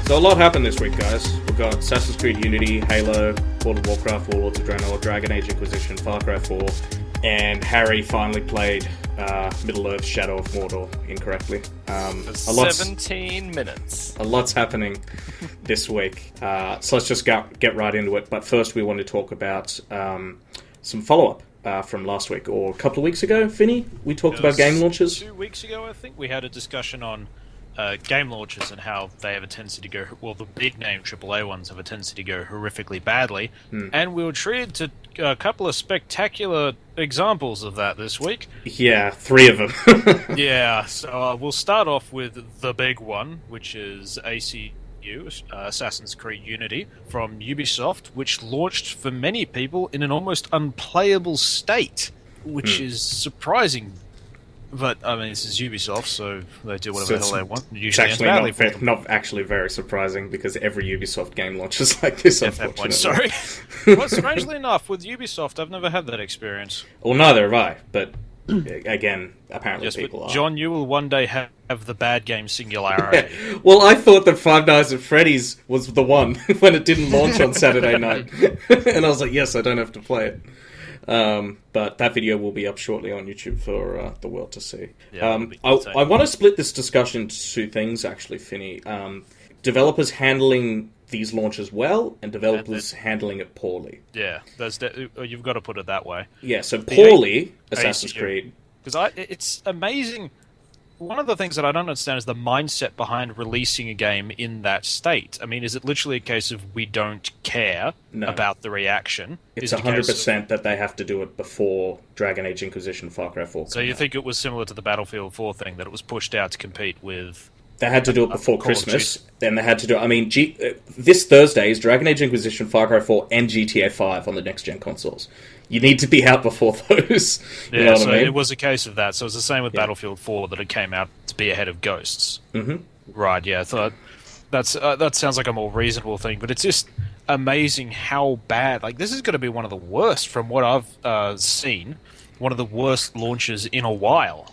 So a lot happened this week, guys. We've got Assassin's Creed Unity, Halo, World of Warcraft, Warlords of Draenor, Dragon Age Inquisition, Far Cry 4, and Harry finally played Middle-earth Shadow of Mordor incorrectly. For 17 minutes. A lot's happening this week. So let's just get right into it. But first we want to talk about some follow-up from last week, or a couple of weeks ago, Finny. We talked about game launches. 2 weeks ago, I think, we had a discussion on game launches and how they have a tendency to go, well, the big name AAA ones have a tendency to go horrifically badly, and we were treated to a couple of spectacular examples of that this week. Yeah, 3 of them. Yeah, so we'll start off with the big one, which is Assassin's Creed Unity from Ubisoft, which launched for many people in an almost unplayable state, which is surprising. But, I mean, this is Ubisoft, so they do whatever the hell they want. It's actually not actually very surprising, because every Ubisoft game launches like this, unfortunately. Sorry. Well, strangely enough, with Ubisoft, I've never had that experience. Well, neither have I, but, again, apparently people are. John, you will one day have the bad game singularity. Well, I thought that Five Nights at Freddy's was the one, when it didn't launch on Saturday night. And I was like, yes, I don't have to play it. But that video will be up shortly on YouTube for the world to see. Yeah, I want to split this discussion into 2 things, actually, Finny. Developers handling these launches well, and developers handling it poorly. Yeah, you've got to put it that way. Yeah, so poorly, Assassin's Creed. Because it's amazing. One of the things that I don't understand is the mindset behind releasing a game in that state. I mean, is it literally a case of we don't care about the reaction? It's 100% that they have to do it before Dragon Age Inquisition, Far Cry 4. So you think it was similar to the Battlefield 4 thing, that it was pushed out to compete with... They had to do it before Christmas, then they had to do it... I mean, this Thursday is Dragon Age Inquisition, Far Cry 4, and GTA 5 on the next-gen consoles. You need to be out before those. You know what I mean? It was a case of that. So it's the same with Battlefield 4, that it came out to be ahead of Ghosts. Mm-hmm. Right, yeah. So that sounds like a more reasonable thing, but it's just amazing how bad... Like, this is going to be one of the worst, from what I've seen, one of the worst launches in a while.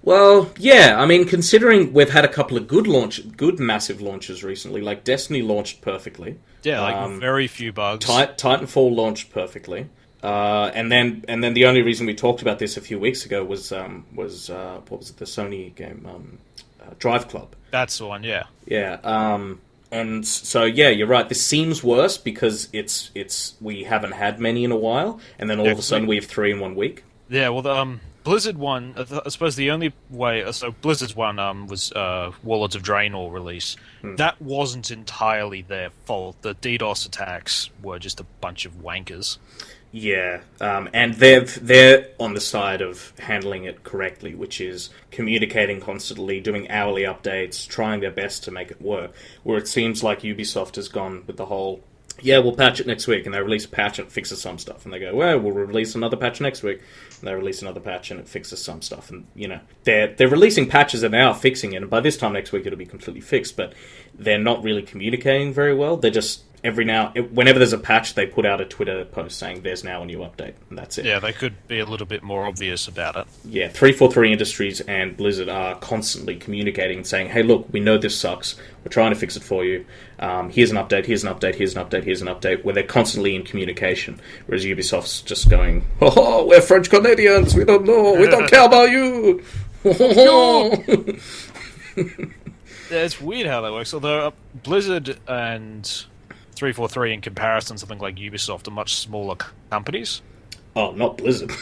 Well, yeah, I mean, considering we've had a couple of good massive launches recently, like Destiny launched perfectly. Yeah, like very few bugs. Titanfall launched perfectly. And then the only reason we talked about this a few weeks ago was what was it, the Sony game, Drive Club. That's the one, yeah. Yeah. And so yeah, you're right. This seems worse because we haven't had many in a while, and then all of a sudden we have 3 in 1 week. Yeah. Well, the Blizzard one, I suppose the only way... So Blizzard's one was Warlords of Draenor release. That wasn't entirely their fault. The DDoS attacks were just a bunch of wankers. Yeah, and they're on the side of handling it correctly, which is communicating constantly, doing hourly updates, trying their best to make it work. Where it seems like Ubisoft has gone with the whole, yeah, we'll patch it next week, and they release a patch and it fixes some stuff, and they go, well, we'll release another patch next week, and they release another patch and it fixes some stuff, and you know, they're releasing patches and they are fixing it, and by this time next week it'll be completely fixed, but they're not really communicating very well. They're just whenever there's a patch, they put out a Twitter post saying there's now a new update, and that's it. Yeah, they could be a little bit more obvious about it. Yeah, 343 Industries and Blizzard are constantly communicating and saying, hey, look, we know this sucks. We're trying to fix it for you. Here's an update, here's an update, here's an update, here's an update, where they're constantly in communication, whereas Ubisoft's just going, oh, we're French Canadians, we don't know, we don't care about you. Yeah, it's weird how that works, although Blizzard and 343 in comparison, something like Ubisoft, are much smaller companies. Oh, not Blizzard.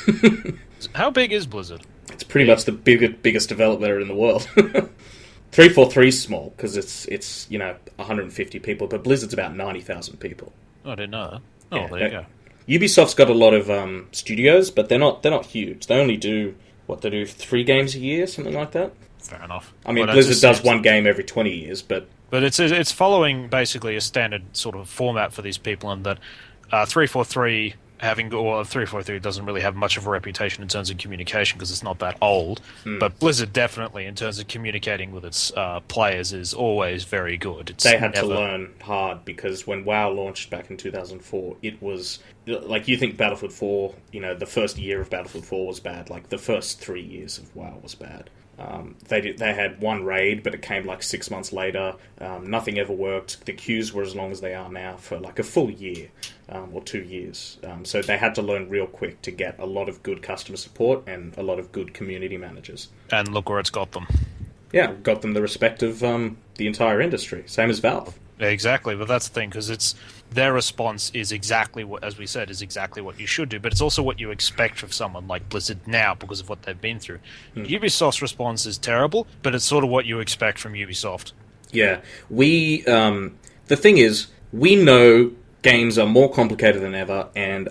How big is Blizzard? It's pretty much the biggest developer in the world. 343 is small because it's 150 people, but Blizzard's about 90,000 people. Oh, I didn't know that. Oh, yeah, there you go. Ubisoft's got a lot of studios, but they're not huge. They only do 3 games a year, something like that. Fair enough. I mean, Blizzard does 1 game every 20 years, but it's following basically a standard sort of format for these people, in that 343 343 doesn't really have much of a reputation in terms of communication because it's not that old. But Blizzard definitely, in terms of communicating with its players, is always very good. They had to learn hard, because when WoW launched back in 2004, it was like, you think Battlefield 4, the first year of Battlefield 4 was bad. Like, the first 3 years of WoW was bad. They had one raid, but it came like 6 months later. Nothing ever worked. The queues were as long as they are now for like a full year or 2 years. So they had to learn real quick to get a lot of good customer support and a lot of good community managers. And look where it's got them. Yeah, got them the respect of the entire industry. Same as Valve. Exactly, but that's the thing, because it's their response is exactly what, as we said, is exactly what you should do, but it's also what you expect from someone like Blizzard now because of what they've been through. Ubisoft's response is terrible, but it's sort of what you expect from Ubisoft. Yeah, the thing is, we know games are more complicated than ever, and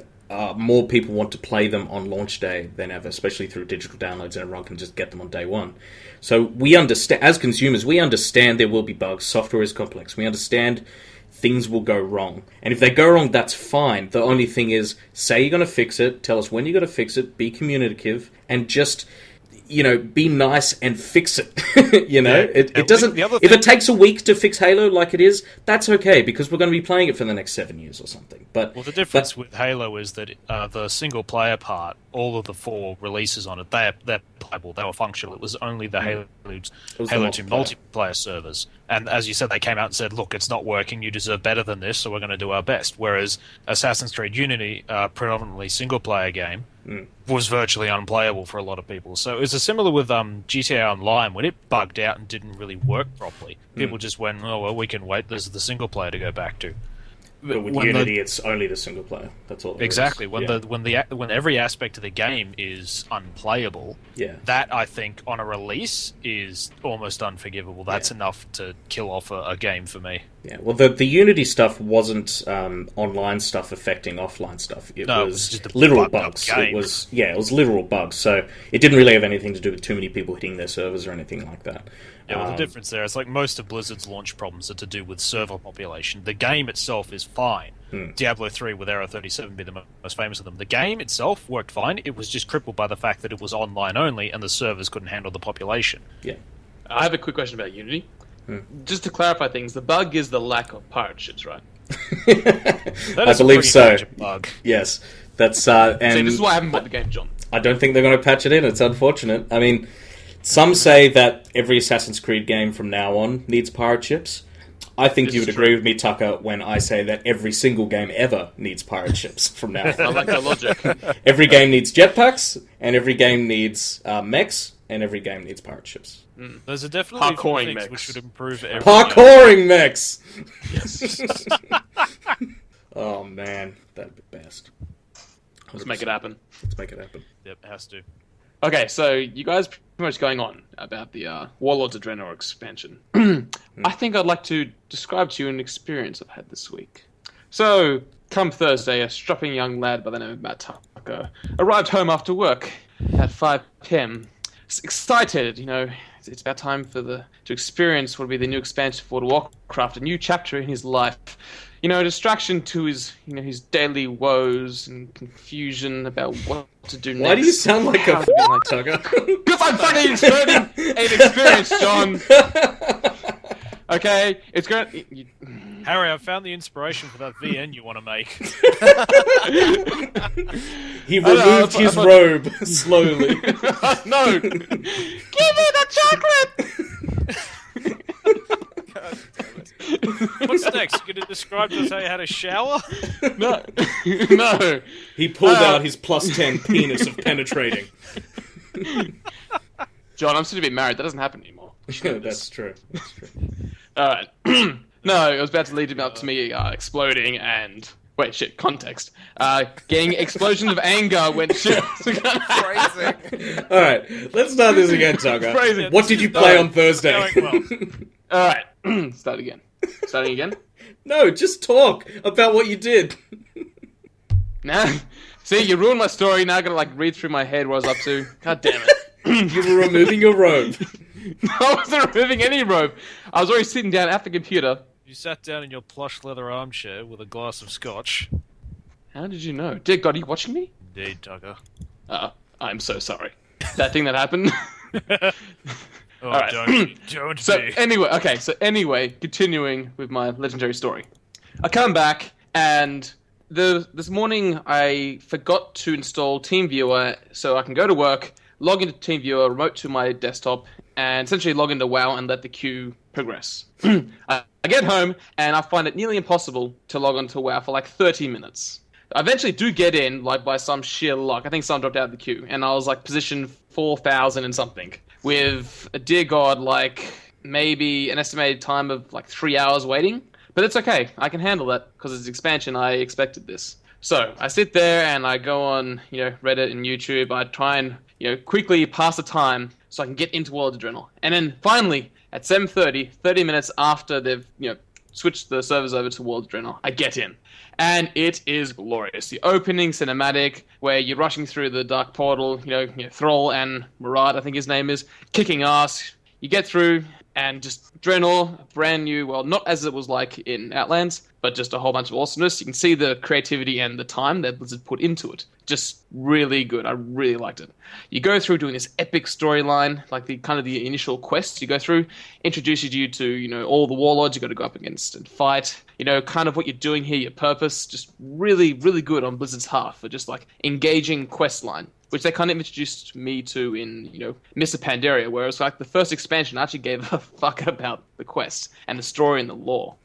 more people want to play them on launch day than ever, especially through digital downloads, and everyone can just get them on day one. So we understand, as consumers, we understand there will be bugs. Software is complex. We understand things will go wrong. And if they go wrong, that's fine. The only thing is, say you're going to fix it, tell us when you're going to fix it, be communicative, and just, be nice and fix it. It doesn't. If it takes a week to fix Halo like it is, that's okay, because we're going to be playing it for the next 7 years or something. But the difference with Halo is that the single player part, all of the 4 releases on it, they're playable, they were functional. It was only the Halo 2 multiplayer servers. And as you said, they came out and said, look, it's not working, you deserve better than this, so we're going to do our best. Whereas Assassin's Creed Unity, predominantly single player game, was virtually unplayable for a lot of people. So it was similar with GTA Online. When it bugged out and didn't really work properly, people just went, oh, well, we can wait, there's the single player to go back to. But with Unity, it's only the single player. That's all. Exactly. When every aspect of the game is unplayable, that I think on a release is almost unforgivable. That's enough to kill off a game for me. Yeah. Well, the Unity stuff wasn't online stuff affecting offline stuff. It was just literal bugs. It was literal bugs. So it didn't really have anything to do with too many people hitting their servers or anything like that. Yeah, well, the difference there is like most of Blizzard's launch problems are to do with server population. The game itself is fine. Diablo 3 with Era 37 being the most famous of them. The game itself worked fine. It was just crippled by the fact that it was online only and the servers couldn't handle the population. Yeah. I have a quick question about Unity. Just to clarify things, the bug is the lack of pirate ships, right? I believe so. Bug. Yes. That's and see, this is why I haven't bought the game, John. I don't think they're going to patch it in. It's unfortunate. I mean, some say that every Assassin's Creed game from now on needs pirate ships. I think you would agree with me, Tucker, when I say that every single game ever needs pirate ships from now on. I like that logic. Every game needs jetpacks, and every game needs mechs, and every game needs pirate ships. There's definitely parkouring things which would improve every parkouring mechs! Yes. Oh, man. That'd be best. 100%. Let's make it happen. Let's make it happen. Yep, it has to. Okay, so you guys pretty much going on about the Warlords of Draenor expansion. I think I'd like to describe to you an experience I've had this week. So, come Thursday, a strapping young lad by the name of Matt Tucker arrived home after work at 5 p.m. Excited, it's about time to experience what will be the new expansion for World of Warcraft, a new chapter in his life. A distraction to his daily woes and confusion about what to do next. Why do you sound like a Tucker? Because I'm fucking inserting an experience, John. Okay, it's going. Harry, I've found the inspiration for that VN you want to make. He removed his robe slowly. No, give me the chocolate. What's next? You going to describe to us how you had a shower? No. No. He pulled out his +10 penis of penetrating. John, I'm soon to be married. That doesn't happen anymore. That's true. Alright. No, it was about to lead him up to me exploding and... Wait, shit, context. Getting explosions of anger when shit was Phrasing. Alright, let's start this again, Tucker. Phrasing. What did you play on Thursday? Alright, start again. Starting again? No, just talk about what you did. Nah. See, you ruined my story, now I gotta read through my head what I was up to. God damn it. You were removing your robe. I wasn't removing any robe. I was already sitting down at the computer. You sat down in your plush leather armchair with a glass of scotch. How did you know? Dear God, are you watching me? Indeed, Tucker. I'm so sorry. That thing that happened? Oh, right. don't So be. anyway, continuing with my legendary story. I come back, and this morning I forgot to install TeamViewer so I can go to work, log into TeamViewer, remote to my desktop, and essentially log into WoW and let the queue progress. I get home, and I find it nearly impossible to log onto WoW for like 30 minutes. I eventually do get in, like, by some sheer luck. I think someone dropped out of the queue, and I was, like, position 4,000 and something, with, dear God, like, maybe an estimated time of, like, 3 hours waiting. But it's okay. I can handle that, because it's expansion. I expected this. So, I sit there, and I go on, Reddit and YouTube. I try and, quickly pass the time so I can get into Warlords of Draenor. And then, finally, at 7:30, 30 minutes after they've, switched the servers over to Warlords of Draenor, I get in. And it is glorious. The opening cinematic, where you're rushing through the Dark Portal, Thrall and Murad, I think his name is, kicking ass. You get through, and just Draenor, brand new, well, not as it was like in Outlands, but just a whole bunch of awesomeness. You can see the creativity and the time that Blizzard put into it. Just really good. I really liked it. You go through doing this epic storyline, like the kind of the initial quests you go through, introduces you to, all the warlords you got to go up against and fight. Kind of what you're doing here, your purpose. Just really, really good on Blizzard's half for just like engaging quest line, which they kind of introduced me to in, Mr. Pandaria, where it's like the first expansion actually gave a fuck about the quest and the story and the lore.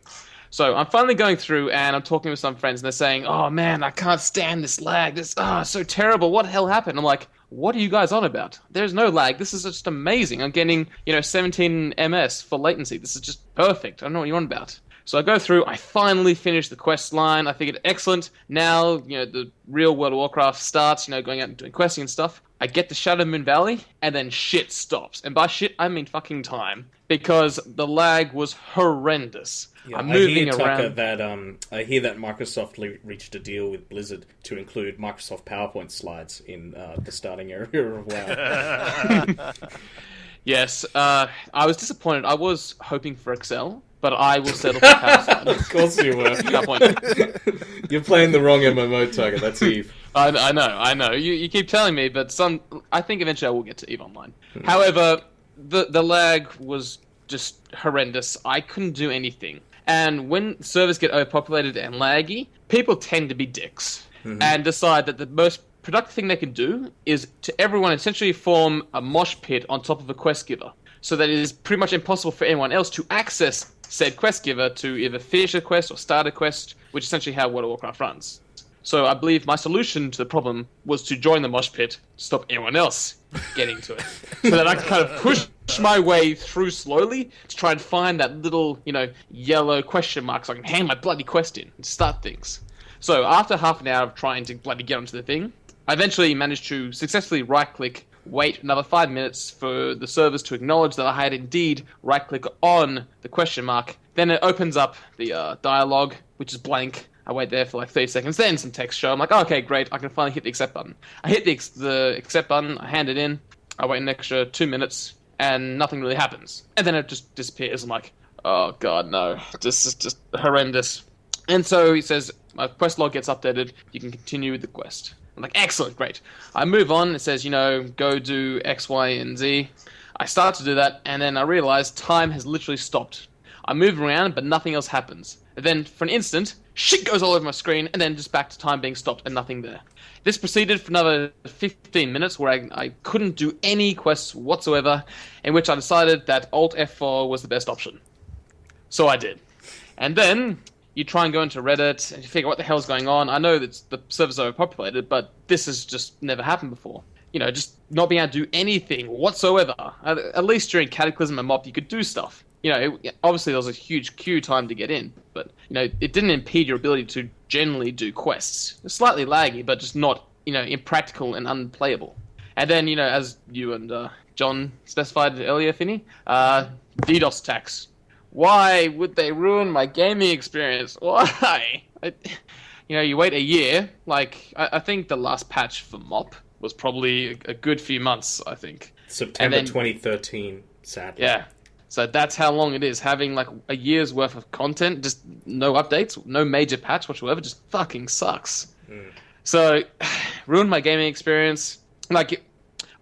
So I'm finally going through, and I'm talking with some friends, and they're saying, "Oh man, I can't stand this lag. This so terrible. What the hell happened?" I'm like, "What are you guys on about? There's no lag. This is just amazing. I'm getting 17 ms for latency. This is just perfect. I don't know what you're on about." So I go through, I finally finish the quest line. I figured, excellent. Now, the real World of Warcraft starts, going out and doing questing and stuff. I get to Shadow Moon Valley, and then shit stops. And by shit, I mean fucking time. Because the lag was horrendous. Yeah, I'm moving Tucker, around. I hear that Microsoft reached a deal with Blizzard to include Microsoft PowerPoint slides in the starting area of WoW. Yes, I was disappointed. I was hoping for Excel, but I will settle for PowerPoint. Of course you were. PowerPoint. You're playing the wrong MMO, Tucker. That's Eve. I know. You keep telling me, but I think eventually I will get to EVE Online. However, the lag was just horrendous. I couldn't do anything. And when servers get overpopulated and laggy, people tend to be dicks and decide that the most productive thing they can do is to everyone essentially form a mosh pit on top of a quest giver, so that it is pretty much impossible for anyone else to access said quest giver to either finish a quest or start a quest, which is essentially how World of Warcraft runs. So I believe my solution to the problem was to join the mosh pit to stop anyone else getting to it, so that I can kind of push my way through slowly to try and find that little, yellow question mark so I can hand my bloody quest in and start things. So after half an hour of trying to bloody get onto the thing, I eventually managed to successfully right-click, wait another 5 minutes for the servers to acknowledge that I had indeed right-click on the question mark. Then it opens up the dialogue, which is blank. I wait there for like 30 seconds, then some text show. I'm like, oh, okay, great, I can finally hit the accept button. I hit the accept button, I hand it in, I wait an extra 2 minutes, and nothing really happens. And then it just disappears. I'm like, oh god, no, this is just horrendous. And so he says, my quest log gets updated, you can continue with the quest. I'm like, excellent, great. I move on, it says, go do X, Y, and Z. I start to do that, and then I realize time has literally stopped. I move around, but nothing else happens. And then, for an instant, shit goes all over my screen, and then just back to time being stopped and nothing there. This proceeded for another 15 minutes where I couldn't do any quests whatsoever, in which I decided that Alt F4 was the best option. So I did. And then you try and go into Reddit and you figure what the hell's going on. I know that the servers are overpopulated, but this has just never happened before. Just not being able to do anything whatsoever. At least during Cataclysm and MOP, you could do stuff. Obviously there was a huge queue time to get in, but, it didn't impede your ability to generally do quests. It's slightly laggy, but just not, impractical and unplayable. And then, as you and John specified earlier, Finney, DDoS attacks. Why would they ruin my gaming experience? Why? You wait a year. Like, I think the last patch for MOP was probably a good few months, I think. September 2013, sadly. Yeah. So that's how long it is. Having like a year's worth of content, just no updates, no major patch whatsoever, just fucking sucks. So, ruined my gaming experience. Like,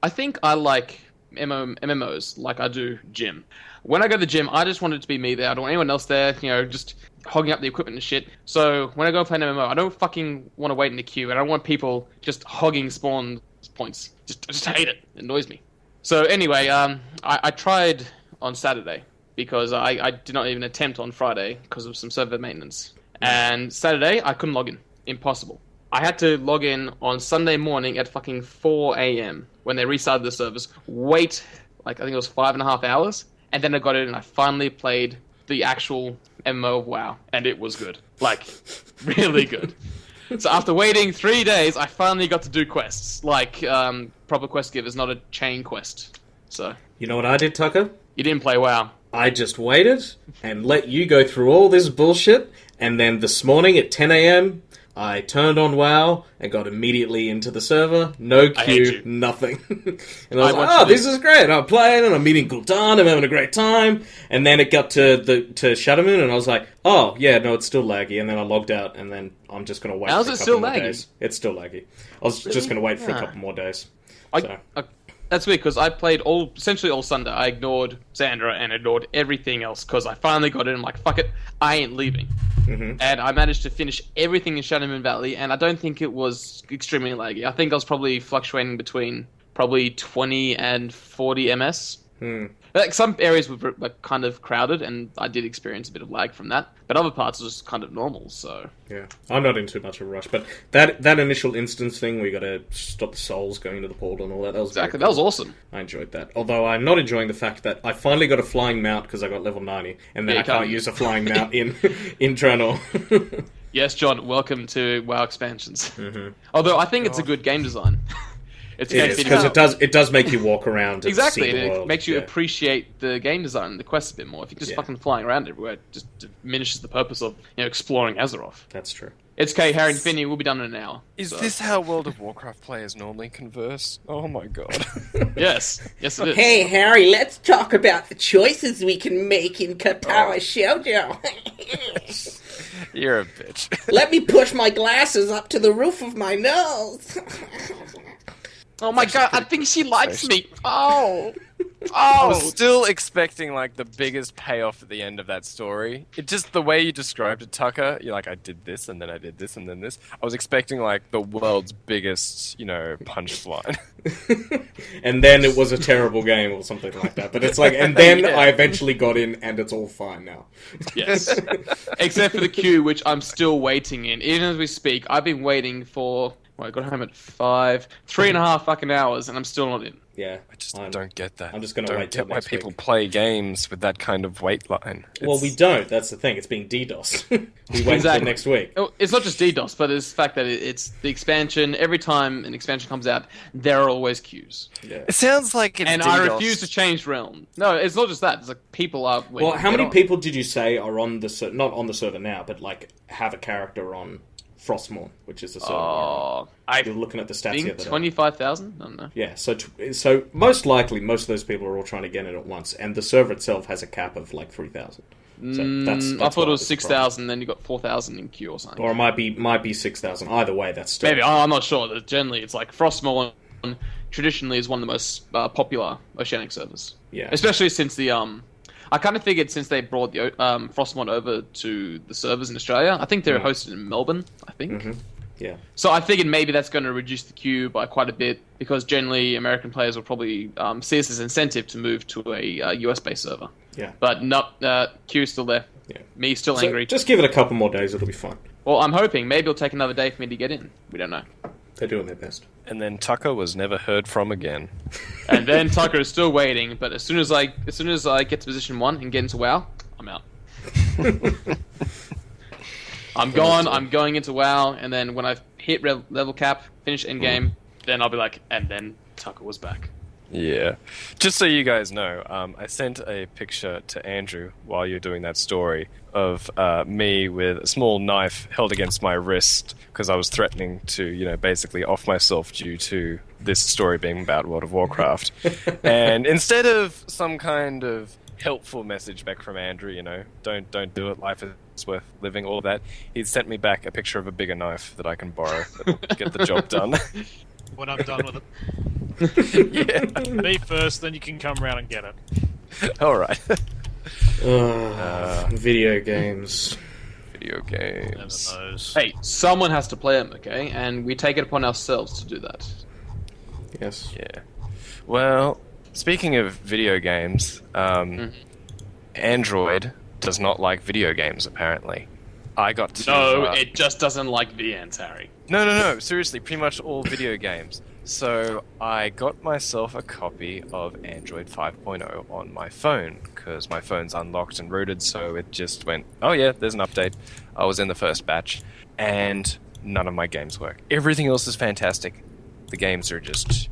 I think I like MMOs like I do gym. When I go to the gym, I just want it to be me there. I don't want anyone else there, just hogging up the equipment and shit. So when I go and play an MMO, I don't fucking want to wait in the queue, and I don't want people just hogging spawns points. Just hate it. It annoys me. So anyway, I tried on Saturday because I did not even attempt on Friday because of some server maintenance. And Saturday, I couldn't log in. Impossible. I had to log in on Sunday morning at fucking 4 a.m. when they restarted the servers. Wait, like I think it was 5.5 hours. And then I got in and I finally played the actual MMO of WoW. And it was good. Like, really good. So after waiting 3 days, I finally got to do quests. Like, proper quest givers, not a chain quest. So. You know what I did, Tucker? You didn't play WoW. I just waited and let you go through all this bullshit. And then this morning at 10 a.m., I turned on WoW and got immediately into the server. No queue, nothing. And I was like, this is great. I'm playing and I'm meeting Gul'dan. I'm having a great time. And then it got to Shadow Moon and I was like, oh, yeah, no, it's still laggy. And then I logged out and then I'm just going to wait for a couple more days. It's still laggy. I was just going to wait for a couple more days. That's weird, because I played essentially all Sunday. I ignored Sandra and ignored everything else, because I finally got in. I'm like, fuck it, I ain't leaving. Mm-hmm. And I managed to finish everything in Shadow Moon Valley, and I don't think it was extremely laggy. I think I was probably fluctuating between probably 20 and 40 ms. Like some areas were like kind of crowded, and I did experience a bit of lag from that. But other parts were just kind of normal. So yeah, I'm not in too much of a rush. But that initial instance thing, we got to stop the souls going to the portal and all that. That was exactly cool. That was awesome. I enjoyed that. Although I'm not enjoying the fact that I finally got a flying mount because I got level 90, and then I can't use a flying mount in Draenor. Yes, John. Welcome to WoW expansions. Mm-hmm. Although I think it's a good game design. It is, because it does make you walk around and exactly, see the world. It makes you appreciate the game design and the quests a bit more. If you're just fucking flying around everywhere, it just diminishes the purpose of exploring Azeroth. That's true. It's okay, Harry and Finney, we'll be done in an hour. Is this how World of Warcraft players normally converse? Oh my god. Yes it is. Hey Harry, let's talk about the choices we can make in Katara Shoujo. You're a bitch. Let me push my glasses up to the roof of my nose. Oh my god, I think she likes me. Oh. I was still expecting like the biggest payoff at the end of that story. It just the way you described it, Tucker. You're like, I did this, and then I did this, and then this. I was expecting like the world's biggest, punchline. And then it was a terrible game or something like that. But it's like, and then I eventually got in, and it's all fine now. Yes, except for the queue, which I'm still waiting in. Even as we speak, I've been waiting for. Well, I got home at 3.5 fucking hours, and I'm still not in. Yeah, I just don't get that. I'm just going to wait till why next people week. play games with that kind of wait line. Well, we don't. That's the thing. It's being DDoS. We wait until next week. It's not just DDoS, but it's the fact that it's the expansion. Every time an expansion comes out, there are always queues. Yeah. It sounds like it's and DDoS. I refuse to change realm. No, it's not just that. It's like people are. Well, how many people did you say are on the not on the server now, but like have a character on Frostmourne, which is the server? You're looking at the stats here. 25,000? I don't know. Yeah, so most likely, most of those people are all trying to get in at once, and the server itself has a cap of like 3,000. So that's I thought it was 6,000, then you got 4,000 in queue or something. Or it might be 6,000. Either way, that's still... Maybe, I'm not sure. Generally, it's like Frostmourne traditionally is one of the most popular Oceanic servers. Yeah. Especially since the... I kind of figured since they brought the Frostmourne over to the servers in Australia, I think they're hosted in Melbourne, I think. Mm-hmm. Yeah. So I figured maybe that's going to reduce the queue by quite a bit, because generally American players will probably see this as incentive to move to a US-based server. Yeah. But no, queue's still there. Yeah. Me still angry. Just give it a couple more days, it'll be fine. Well, I'm hoping. Maybe it'll take another day for me to get in. We don't know. They're doing their best. And then Tucker was never heard from again. And then Tucker is still waiting, but as soon as I get to position 1 and get into WoW, I'm out. I'm going into WoW, and then when I've hit level cap, finish endgame, then I'll be like, and then Tucker was back. Yeah. Just so you guys know, I sent a picture to Andrew while you're doing that story of me with a small knife held against my wrist because I was threatening to, basically off myself due to this story being about World of Warcraft. And instead of some kind of helpful message back from Andrew, don't do it, life is worth living, all of that, he sent me back a picture of a bigger knife that I can borrow that'll get the job done. When I'm done with it. Yeah. Me first, then you can come around and get it. Alright. Video games. Video games. Never knows. Hey, someone has to play them, okay? And we take it upon ourselves to do that. Yes. Yeah. Well, speaking of video games, Android does not like video games, apparently. I got to... No, it just doesn't like VNs, Harry. No. Seriously, pretty much all video games. So I got myself a copy of Android 5.0 on my phone, because my phone's unlocked and rooted, so it just went, oh yeah, there's an update. I was in the first batch, and none of my games work. Everything else is fantastic. The games are just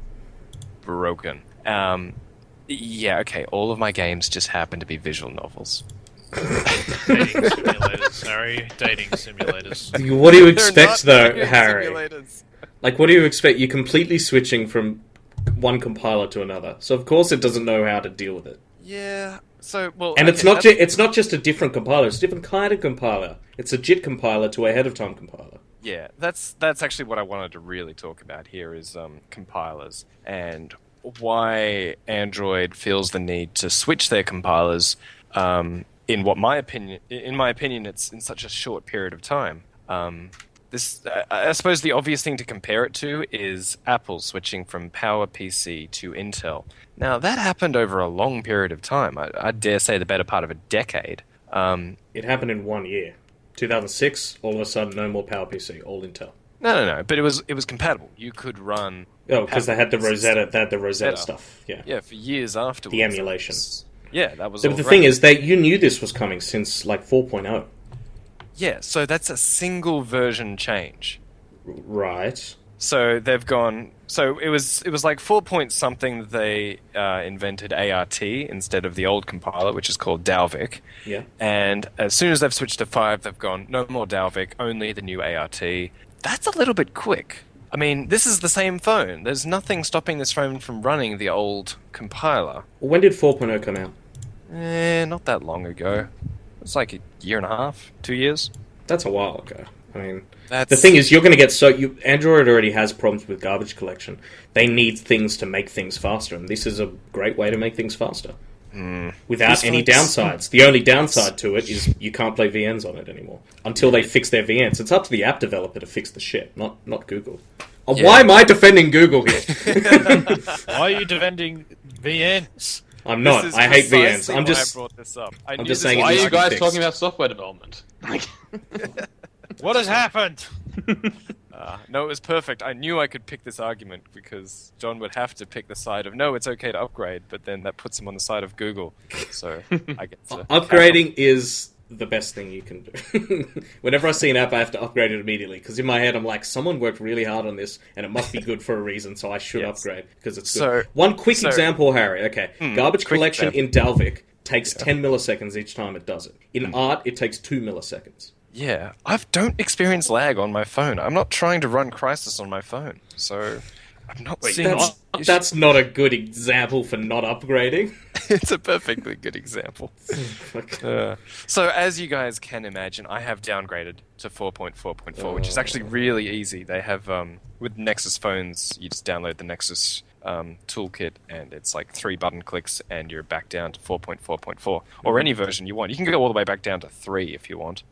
broken. Yeah, okay, all of my games just happen to be visual novels. Dating simulators, Harry. Dating simulators. What do you They're expect, not though, video Harry? simulators. Like, what do you expect? You're completely switching from one compiler to another, so of course it doesn't know how to deal with it. Yeah, so, well... And okay, it's not just a different compiler, it's a different kind of compiler. It's a JIT compiler to a ahead-of-time compiler. Yeah, that's actually what I wanted to really talk about here is compilers and why Android feels the need to switch their compilers in my opinion, it's in such a short period of time. I suppose the obvious thing to compare it to is Apple switching from PowerPC to Intel. Now, that happened over a long period of time. I dare say the better part of a decade. It happened in 1 year. 2006, all of a sudden, no more PowerPC, all Intel. No. But it was compatible. You could run. Oh, because they had the Rosetta. They had the Rosetta stuff. Yeah. Yeah, for years afterwards. The emulation. Yeah, that was. But all the great. thing is, you knew this was coming since like 4.0. Yeah, so that's a single version change. Right. So they've gone. So it was like 4 point something that they invented ART instead of the old compiler, which is called Dalvik. Yeah. And as soon as they've switched to 5, they've gone no more Dalvik, only the new ART. That's a little bit quick. I mean, this is the same phone. There's nothing stopping this phone from running the old compiler. When did 4.0 come out? Not that long ago. It's like a year and a half, 2 years. That's a while ago. I mean, That's... the thing is, you're going to get Android already has problems with garbage collection. They need things to make things faster, and this is a great way to make things faster. Without any downsides. The only downside to it is you can't play VNs on it anymore. Until they fix their VNs. It's up to the app developer to fix the shit, not Google. Yeah. Why am I defending Google here? Why are you defending VNs? I'm not. I hate VNs. I'm just... I brought this up. I'm just saying... Why are you guys fixed. talking about software development? What has happened? No, it was perfect. I knew I could pick this argument because John would have to pick the side of no, it's okay to upgrade, but then that puts him on the side of Google. So I get to upgrading is the best thing you can do. Whenever I see an app, I have to upgrade it immediately because in my head I'm like, someone worked really hard on this and it must be good for a reason, so I should upgrade because it's good. One quick example, Harry. Okay, garbage collection in Dalvik takes 10 milliseconds each time it does it. In Art, it takes 2 milliseconds. Yeah, I don't experience lag on my phone. I'm not trying to run Crysis on my phone, so I'm not seeing... That's not a good example for not upgrading. It's a perfectly good example. So as you guys can imagine, I have downgraded to 4.4.4, which is actually really easy. They have, with Nexus phones, you just download the Nexus toolkit, and it's like 3 button clicks, and you're back down to 4.4.4, or any version you want. You can go all the way back down to 3 if you want.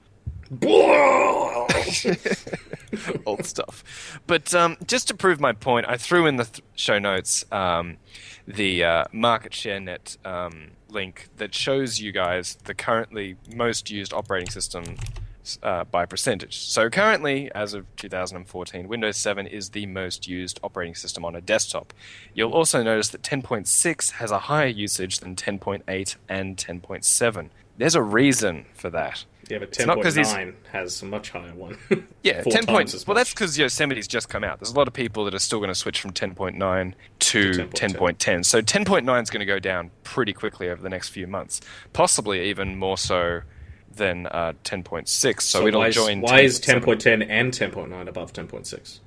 Old stuff. But just to prove my point, I threw in the show notes the market share net link that shows you guys the currently most used operating system by percentage. So currently, as of 2014, Windows 7 is the most used operating system on a desktop. You'll also notice that 10.6 has a higher usage than 10.8 and 10.7. There's a reason for that. Yeah, but 10.9 has a much higher one. Yeah, 4 10 times as Well, much. that's because Yosemite's just come out. There's a lot of people that are still going to switch from 10.9 to 10.10. So 10.9 is going to go down pretty quickly over the next few months, possibly even more so than 10.6. So it'll join. Why is 10.10 and 10.9 above 10.6?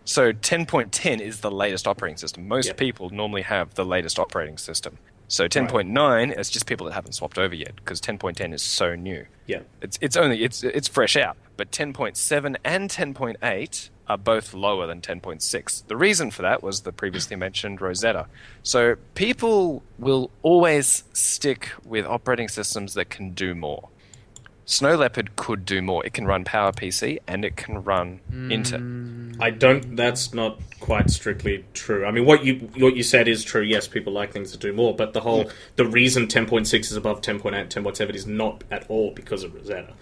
So 10.10 is the latest operating system. Most people normally have the latest operating system. So 10.9 is just people that haven't swapped over yet because 10.10 is so new. Yeah, it's fresh out. But 10.7 and 10.8 are both lower than 10.6. The reason for that was the previously mentioned Rosetta. So people will always stick with operating systems that can do more. Snow Leopard could do more. It can run PowerPC and it can run Inter. That's not quite strictly true. I mean, what you said is true. Yes, people like things to do more, but the reason 10.6 is above 10.8 and 10.7 is not at all because of Rosetta.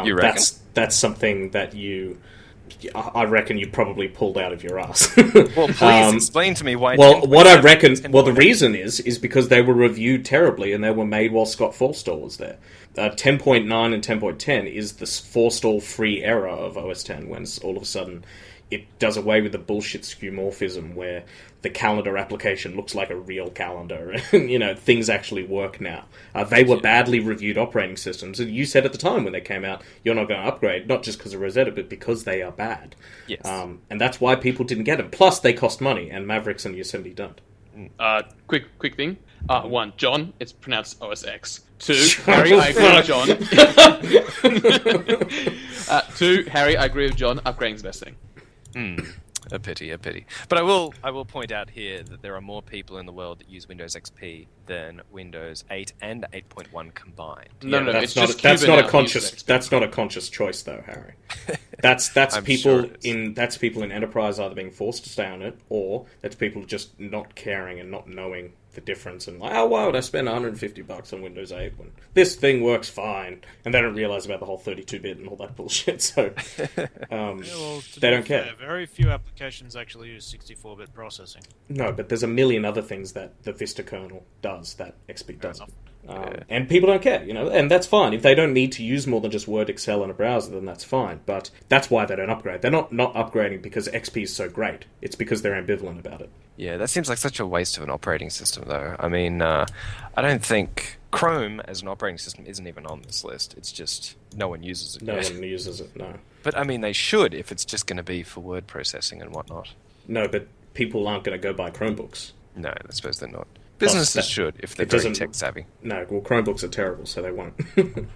You reckon? That's something that I reckon you probably pulled out of your ass. Well, please explain to me why. Well, what I reckon. Well, the reason is because they were reviewed terribly and they were made while Scott Forstall was there. 10.9 and 10.10 is the forestall free era of OS X, when all of a sudden it does away with the bullshit skeuomorphism where the calendar application looks like a real calendar, and things actually work now. They were badly reviewed operating systems, and you said at the time when they came out, you're not going to upgrade, not just because of Rosetta, but because they are bad. Yes. And that's why people didn't get them. Plus, they cost money, and Mavericks and Yosemite don't. Quick thing. 1, John, it's pronounced OS X. 2, Harry, I agree with John. 2, Harry, I agree with John. Upgrading's the best thing. A pity. But I will point out here that there are more people in the world that use Windows XP than Windows 8 and 8.1 combined. No, that's it's not a conscious choice, though, Harry. That's people sure people in enterprise either being forced to stay on it, or that's people just not caring and not knowing the difference, and why would I spend $150 on Windows 8 when this thing works fine? And they don't realize about the whole 32-bit and all that bullshit, so they don't care. Very few applications actually use 64-bit processing. No, but there's a million other things that the Vista kernel does that XP doesn't. And people don't care, and that's fine. If they don't need to use more than just Word, Excel, and a browser, then that's fine. But that's why they don't upgrade. They're not upgrading because XP is so great. It's because they're ambivalent about it. Yeah, that seems like such a waste of an operating system, though. I mean, I don't think Chrome as an operating system isn't even on this list. It's just no one uses it. No one uses it, no. But, I mean, they should if it's just going to be for word processing and whatnot. No, but people aren't going to go buy Chromebooks. No, I suppose they're not. Businesses should, if they're very tech-savvy. No, well, Chromebooks are terrible, so they won't.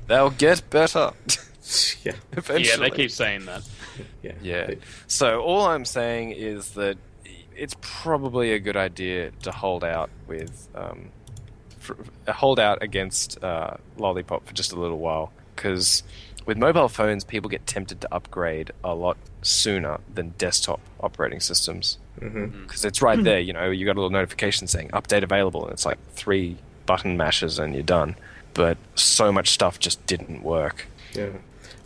They'll get better. Yeah. Eventually. Yeah, they keep saying that. Yeah. So all I'm saying is that it's probably a good idea to hold out with hold out against Lollipop for just a little while, because with mobile phones, people get tempted to upgrade a lot sooner than desktop operating systems. Because it's right there, you got a little notification saying update available, and it's like 3 button mashes and you're done. But so much stuff just didn't work. Yeah.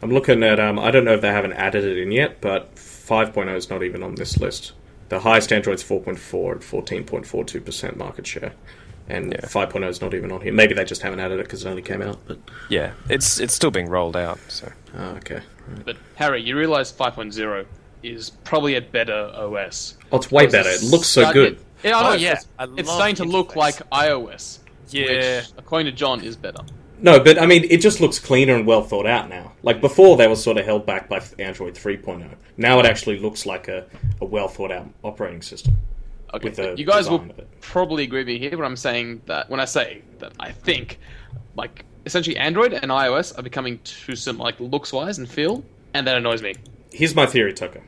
I'm looking at, I don't know if they haven't added it in yet, but 5.0 is not even on this list. The highest Android's 4.4 at 14.42% market share. And 5.0 is not even on here. Maybe they just haven't added it because it only came out. But yeah, it's still being rolled out. So. Okay. Right. But Harry, you realise 5.0 is probably a better OS. Oh, it's way better. It looks so good. I know. Yeah, it's starting to look like iOS. Yeah. Which, according to John, is better. No, but I mean, it just looks cleaner and well thought out now. Like before, they were sort of held back by Android 3.0. Now it actually looks like a well thought out operating system. Okay, you guys will probably agree with me here, but I'm saying that when I say that I think, like, essentially Android and iOS are becoming too similar, like, looks-wise and feel, and that annoys me. Here's my theory, Tucker.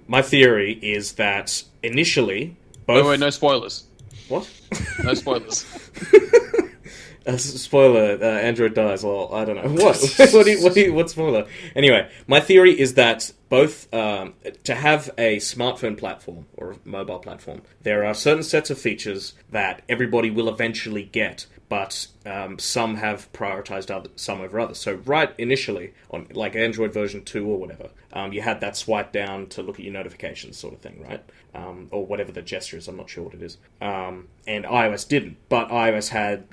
My theory is that initially both... Wait, no spoilers. What? No spoilers. Spoiler, Android dies. Well, I don't know. What? What spoiler? Anyway, my theory is that both, to have a smartphone platform or a mobile platform, there are certain sets of features that everybody will eventually get, but some have prioritized some over others. So right initially, on like Android version 2 or whatever, you had that swipe down to look at your notifications sort of thing, right? Or whatever the gesture is, I'm not sure what it is. And iOS didn't, but iOS had,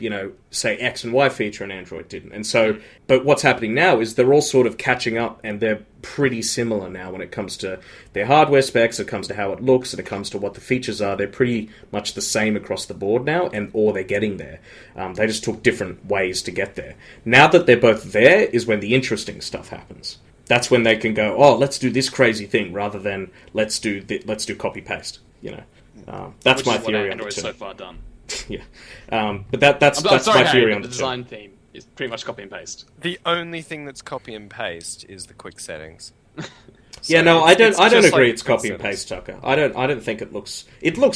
say X and Y feature and Android didn't. And so, but what's happening now is they're all sort of catching up, and they're pretty similar now when it comes to their hardware specs, it comes to how it looks, and it comes to what the features are. They're pretty much the same across the board now, or they're getting there. They just took different ways to get there. Now that they're both there is when the interesting stuff happens. That's when they can go, oh, let's do this crazy thing rather than let's do copy paste. That's my theory on it too. So far done. Yeah, but that's sorry, my theory on the the design theme is pretty much copy and paste. The only thing that's copy and paste is the quick settings. Yeah, no, I don't agree. Like it's copy and paste, Tucker. I don't think it looks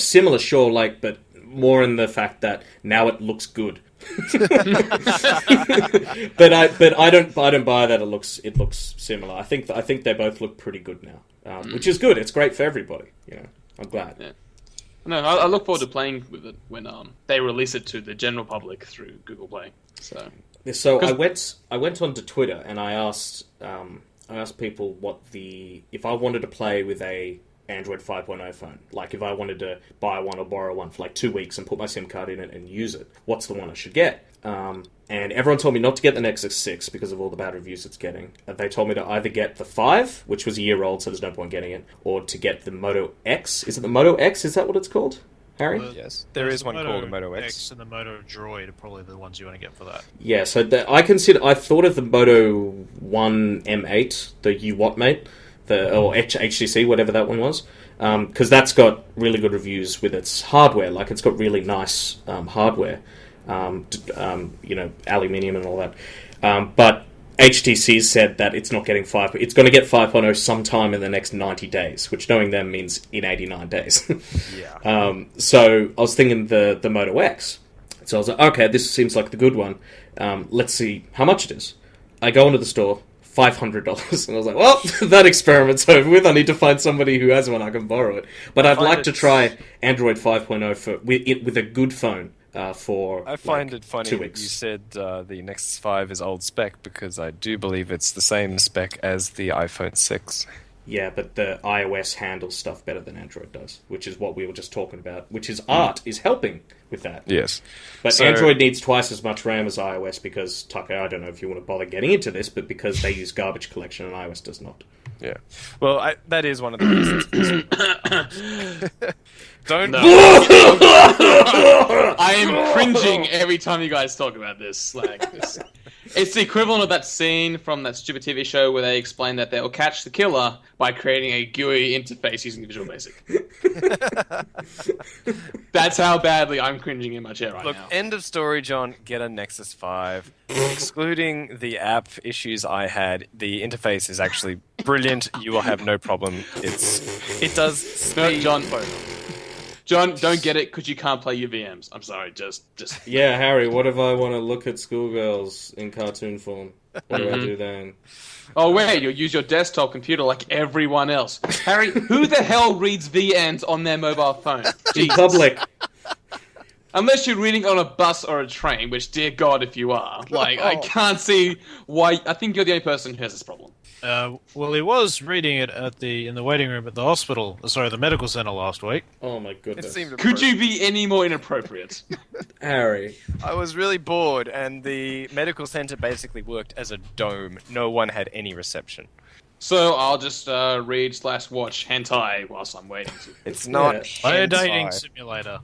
similar, sure, but more in the fact that now it looks good. but I don't buy that it looks similar. I think they both look pretty good now, which is good. It's great for everybody. I'm glad. Yeah. No, I look forward to playing with it when they release it to the general public through Google Play. So I went onto Twitter and I asked people if I wanted to play with a Android 5.0 phone, like if I wanted to buy one or borrow one for like 2 weeks and put my SIM card in it and use it, what's the one I should get? And everyone told me not to get the Nexus 6 because of all the bad reviews it's getting. They told me to either get the 5, which was a year old, so there's no point getting it, or to get the Moto X. Is it the Moto X? Is that what it's called, Harry? Yes, there is one called the Moto X. And the Moto Droid are probably the ones you want to get for that. Yeah, so I thought of the Moto 1 M8, the UWatt mate, or HTC, whatever that one was, because that's got really good reviews with its hardware. Like, it's got really nice hardware. Aluminium and all that. But HTC said that it's not getting 5. It's going to get 5.0 sometime in the next 90 days, which knowing them means in 89 days. Yeah. So I was thinking the Moto X. So I was like, okay, this seems like the good one. Let's see how much it is. I go into the store, $500. And I was like, well, that experiment's over with. I need to find somebody who has one I can borrow it. But I'd like to try Android 5.0 with a good phone. I find it funny 2 weeks. That you said the Nexus 5 is old spec, because I do believe it's the same spec as the iPhone 6. Yeah, but the iOS handles stuff better than Android does, which is what we were just talking about, which is Art is helping with that. Yes. But Android needs twice as much RAM as iOS because, Tucker, I don't know if you want to bother getting into this, but because they use garbage collection and iOS does not. Yeah. Well, that is one of the reasons. Don't. No. I am cringing every time you guys talk about this. It's the equivalent of that scene from that stupid TV show where they explain that they'll catch the killer by creating a GUI interface using Visual Basic. That's how badly I'm cringing in my chair right now. Look, end of story, John. Get a Nexus 5. Excluding the app issues I had, the interface is actually brilliant. You will have no problem. It does speed. No, John, don't get it because you can't play your VMs. I'm sorry, just. Yeah, Harry, what if I want to look at schoolgirls in cartoon form? What do I do then? Oh, wait, you'll use your desktop computer like everyone else. Harry, who the hell reads VNs on their mobile phone? In public. Unless you're reading on a bus or a train, which, dear God, if you are. I can't see why. I think you're the only person who has this problem. Well, he was reading it in the waiting room at the hospital. Sorry, the medical center last week. Oh my goodness! Could you be any more inappropriate? Harry, I was really bored, and the medical center basically worked as a dome. No one had any reception. So I'll just read/watch hentai whilst I'm waiting. It's not a dating simulator.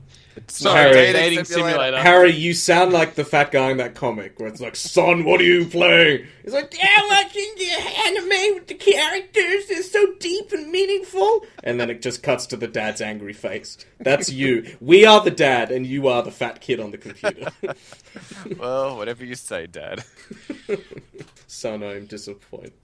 Sorry, dating simulator. Harry, you sound like the fat guy in that comic where it's like, son, what are you playing? He's like, yeah, watching the anime with the characters. They're so deep and meaningful. And then it just cuts to the dad's angry face. That's you. We are the dad, and you are the fat kid on the computer. Well, whatever you say, Dad. Son, I'm disappointed.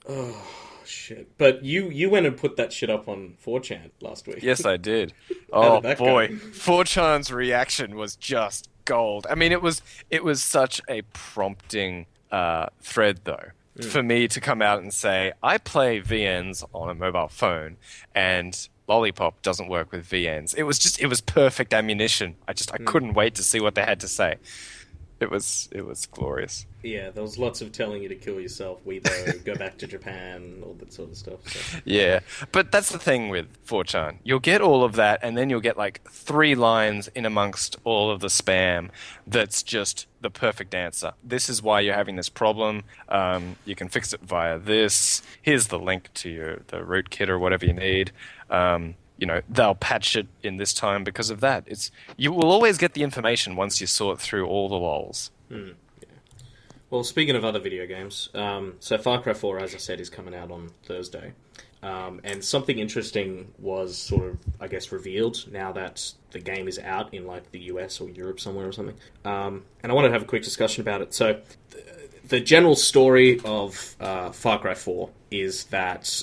Oh, shit. But you went and put that shit up on 4chan last week. Yes, I did. How Oh, did that boy. go? 4chan's reaction was just gold. I mean, it was such a prompting thread, though, for me to come out and say, I play VNs on a mobile phone, and Lollipop doesn't work with VNs. It was perfect ammunition. I couldn't wait to see what they had to say. It was glorious. Yeah, there was lots of telling you to kill yourself, we though, go back to Japan, all that sort of stuff. So. Yeah, but that's the thing with 4chan. You'll get all of that, and then you'll get like 3 lines in amongst all of the spam that's just the perfect answer. This is why you're having this problem. You can fix it via this. Here's the link to the rootkit or whatever you need. They'll patch it in this time because of that. You will always get the information once you sort through all the lols. Yeah. Well, speaking of other video games, so Far Cry 4, as I said, is coming out on Thursday. And something interesting was sort of, I guess, revealed now that the game is out in, like, the US or Europe somewhere or something. And I wanted to have a quick discussion about it. So, the general story of Far Cry 4 is that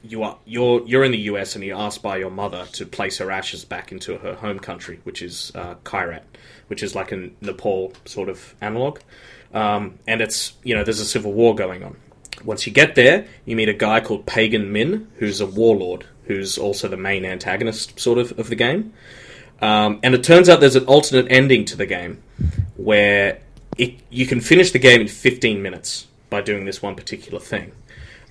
you're in the US and you're asked by your mother to place her ashes back into her home country, which is Kyrat, which is like a Nepal sort of analog. And it's, there's a civil war going on. Once you get there, you meet a guy called Pagan Min, who's a warlord, who's also the main antagonist sort of the game. And it turns out there's an alternate ending to the game where you can finish the game in 15 minutes by doing this one particular thing.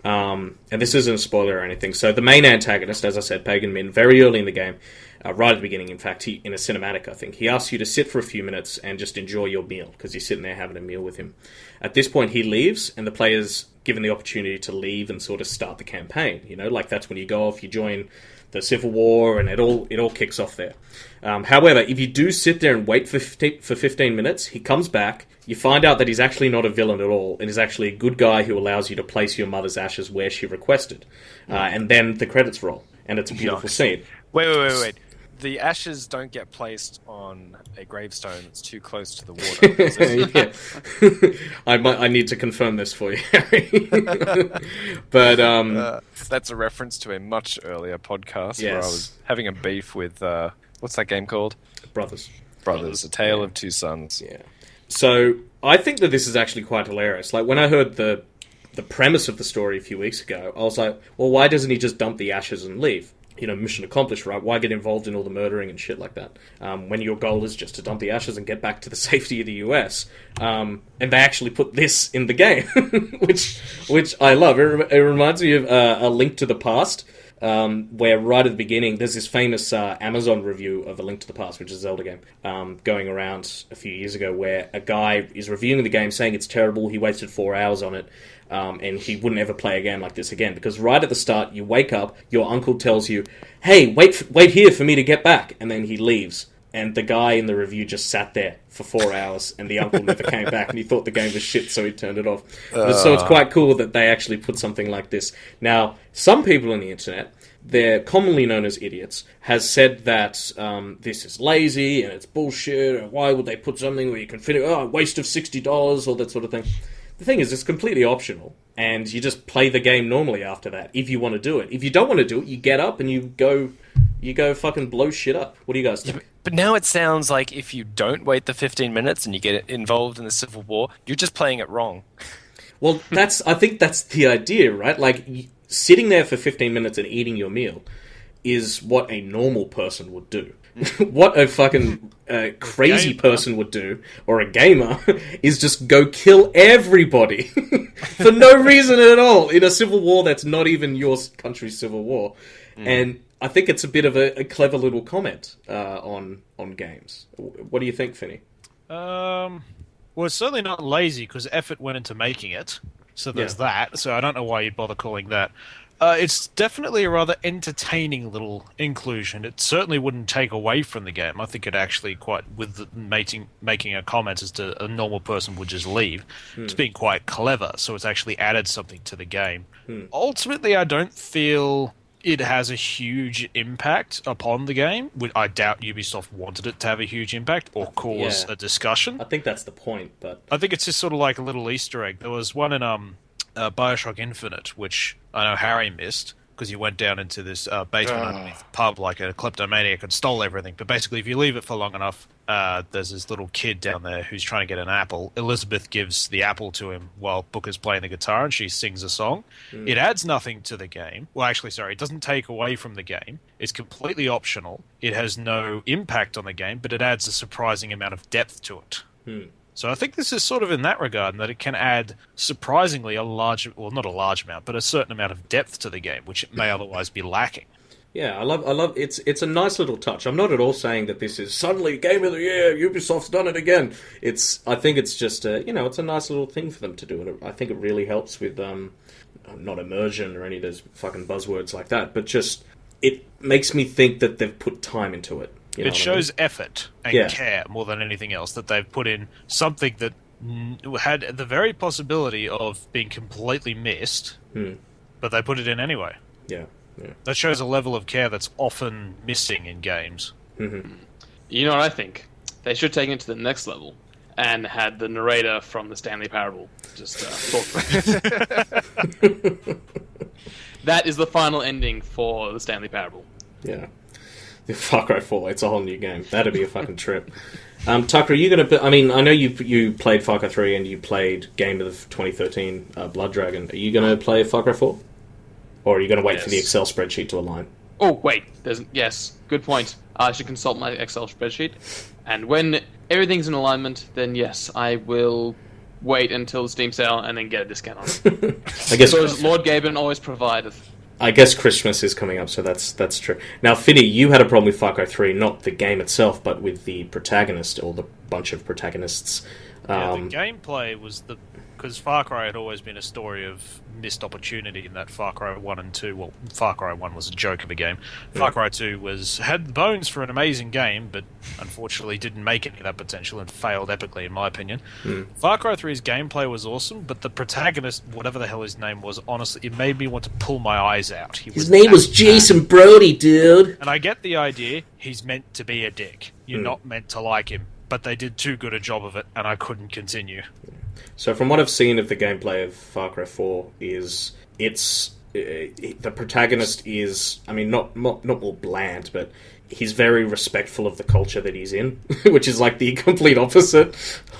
And this isn't a spoiler or anything. So the main antagonist, as I said, Pagan Min, very early in the game, right at the beginning, in fact, in a cinematic, I think, he asks you to sit for a few minutes and just enjoy your meal, because you're sitting there having a meal with him. At this point, he leaves, and the player's given the opportunity to leave and sort of start the campaign. That's when you go off, you join the Civil War, and it all kicks off there. However, if you do sit there and wait for 15 minutes, he comes back. You find out that he's actually not a villain at all, and is actually a good guy who allows you to place your mother's ashes where she requested. And then the credits roll, and it's a beautiful scene. Wait. The ashes don't get placed on a gravestone that's too close to the water. Yeah. I need to confirm this for you, Harry. But that's a reference to a much earlier podcast yes. where I was having a beef with what's that game called? Brothers, A Tale of Two Sons. Yeah. So I think that this is actually quite hilarious. Like, when I heard the premise of the story a few weeks ago, I was like, well, why doesn't he just dump the ashes and leave? Mission accomplished, right? Why get involved in all the murdering and shit like that? When your goal is just to dump the ashes and get back to the safety of the US. And they actually put this in the game, which I love. It reminds me of A Link to the Past, where right at the beginning, there's this famous Amazon review of A Link to the Past, which is a Zelda game, going around a few years ago, where a guy is reviewing the game, saying it's terrible, he wasted 4 hours on it, and he wouldn't ever play a game like this again. Because right at the start, you wake up, your uncle tells you, hey, wait here for me to get back, and then he leaves. And the guy in the review just sat there for 4 hours, and the uncle never came back, and he thought the game was shit, so he turned it off. So it's quite cool that they actually put something like this. Now, some people on the internet, they're commonly known as idiots, has said that this is lazy, and it's bullshit, and why would they put something where you can fit it, waste of $60, all that sort of thing. The thing is, it's completely optional, and you just play the game normally after that, if you want to do it. If you don't want to do it, you get up and you go fucking blow shit up. What do you guys think? Yeah, but now it sounds like if you don't wait the 15 minutes and you get involved in the Civil War, you're just playing it wrong. Well, I think that's the idea, right? Like, sitting there for 15 minutes and eating your meal is what a normal person would do. What a fucking crazy person would do, or a gamer, is just go kill everybody for no reason at all in a civil war that's not even your country's civil war. And I think it's a bit of a clever little comment on games. What do you think, Finney? Well, it's certainly not lazy, because effort went into making it. So there's that. So I don't know why you'd bother calling that. It's definitely a rather entertaining little inclusion. It certainly wouldn't take away from the game. I think it actually making a comment as to a normal person would just leave. It's being quite clever, so it's actually added something to the game. Ultimately, I don't feel it has a huge impact upon the game. I doubt Ubisoft wanted it to have a huge impact or cause a discussion. I think that's the point, but I think it's just sort of like a little Easter egg. There was one in Bioshock Infinite, which I know Harry missed, because you went down into this basement underneath the pub like a kleptomaniac and stole everything. But basically, if you leave it for long enough, there's this little kid down there who's trying to get an apple. Elizabeth gives the apple to him while Booker's playing the guitar, and she sings a song. It adds nothing to the game. Well, actually, sorry, it doesn't take away from the game. It's completely optional. It has no impact on the game, but it adds a surprising amount of depth to it. So I think this is sort of in that regard, in that it can add surprisingly not a large amount, but a certain amount of depth to the game, which it may otherwise be lacking. Yeah, I love it's a nice little touch. I'm not at all saying that this is suddenly Game of the Year, Ubisoft's done it again. I think it's just it's a nice little thing for them to do, and I think it really helps with not immersion or any of those fucking buzzwords like that, but just it makes me think that they've put time into it. It shows effort and care more than anything else, that they've put in something that had the very possibility of being completely missed, but they put it in anyway. Yeah. That shows a level of care that's often missing in games. You know what I think? They should take it to the next level and had the narrator from the Stanley Parable just talk. that is the final ending for the Stanley Parable. Yeah. The Far Cry 4, it's a whole new game. That'd be a fucking trip. Tucker, are you going to... I mean, I know you played Far Cry 3 and you played Game of 2013, Blood Dragon. Are you going to play Far Cry 4? Or are you going to wait for the Excel spreadsheet to align? Oh, wait. Yes, good point. I should consult my Excel spreadsheet. And when everything's in alignment, then yes, I will wait until the Steam sale and then get a discount on it. I guess because Lord Gaben always provideth. I guess Christmas is coming up, so that's true. Now, Fiddy, you had a problem with Far Cry 3, not the game itself, but with the protagonist, or the bunch of protagonists. Yeah, the gameplay was because Far Cry had always been a story of missed opportunity in that Far Cry 1 and 2... Well, Far Cry 1 was a joke of a game. Far Cry 2 had the bones for an amazing game, but unfortunately didn't make any of that potential and failed epically, in my opinion. Far Cry 3's gameplay was awesome, but the protagonist, whatever the hell his name was, honestly, it made me want to pull my eyes out. His name was Jason Brody, dude. And I get the idea, he's meant to be a dick. You're not meant to like him. But they did too good a job of it, and I couldn't continue. So from what I've seen of the gameplay of Far Cry 4, the protagonist is, I mean, not more bland, but he's very respectful of the culture that he's in, which is like the complete opposite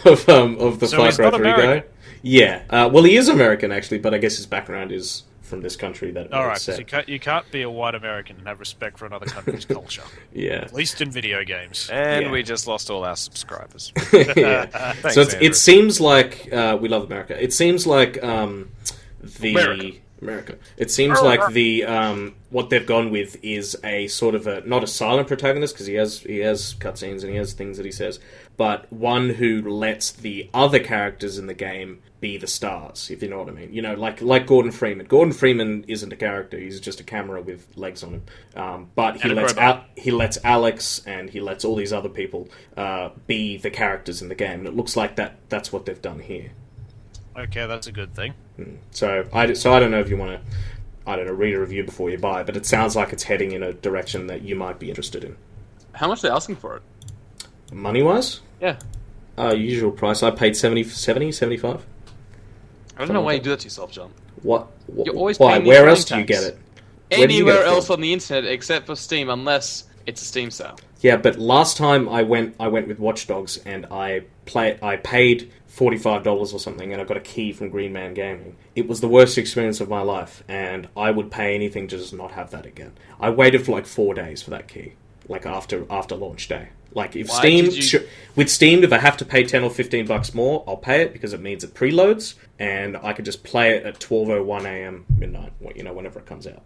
of the Far Cry 3 guy. Yeah, well, he is American actually, but I guess his background is from this country that. All right, so you can't be a white American and have respect for another country's culture. Yeah, at least in video games. And we just lost all our subscribers. Yeah. Thanks, so Andrew. it seems like we love America. It seems like America. It seems like what they've gone with is a sort of not a silent protagonist, because he has cutscenes and he has things that he says, but one who lets the other characters in the game be the stars, if you know what I mean. You know, like Gordon Freeman. Gordon Freeman isn't a character; he's just a camera with legs on him. But he lets Alex and he lets all these other people be the characters in the game, and it looks like that's what they've done here. Okay, that's a good thing. So I don't know if you want to, read a review before you buy, but it sounds like it's heading in a direction that you might be interested in. How much are they asking for it? Money-wise? Yeah. Usual price. I paid 75. I don't know why you do that to yourself, John. What? You're always why? paying Where the else do tax. you get it? Anywhere else on the internet except for Steam, unless it's a Steam sale. Yeah, but last time I went with Watch Dogs and I paid $45 or something, and I got a key from Green Man Gaming. It was the worst experience of my life, and I would pay anything to just not have that again. I waited for like 4 days for that key, like after launch day. Like if with Steam, if I have to pay $10 or $15 more, I'll pay it because it means it preloads, and I can just play it at 12:01 a.m. midnight, whenever it comes out.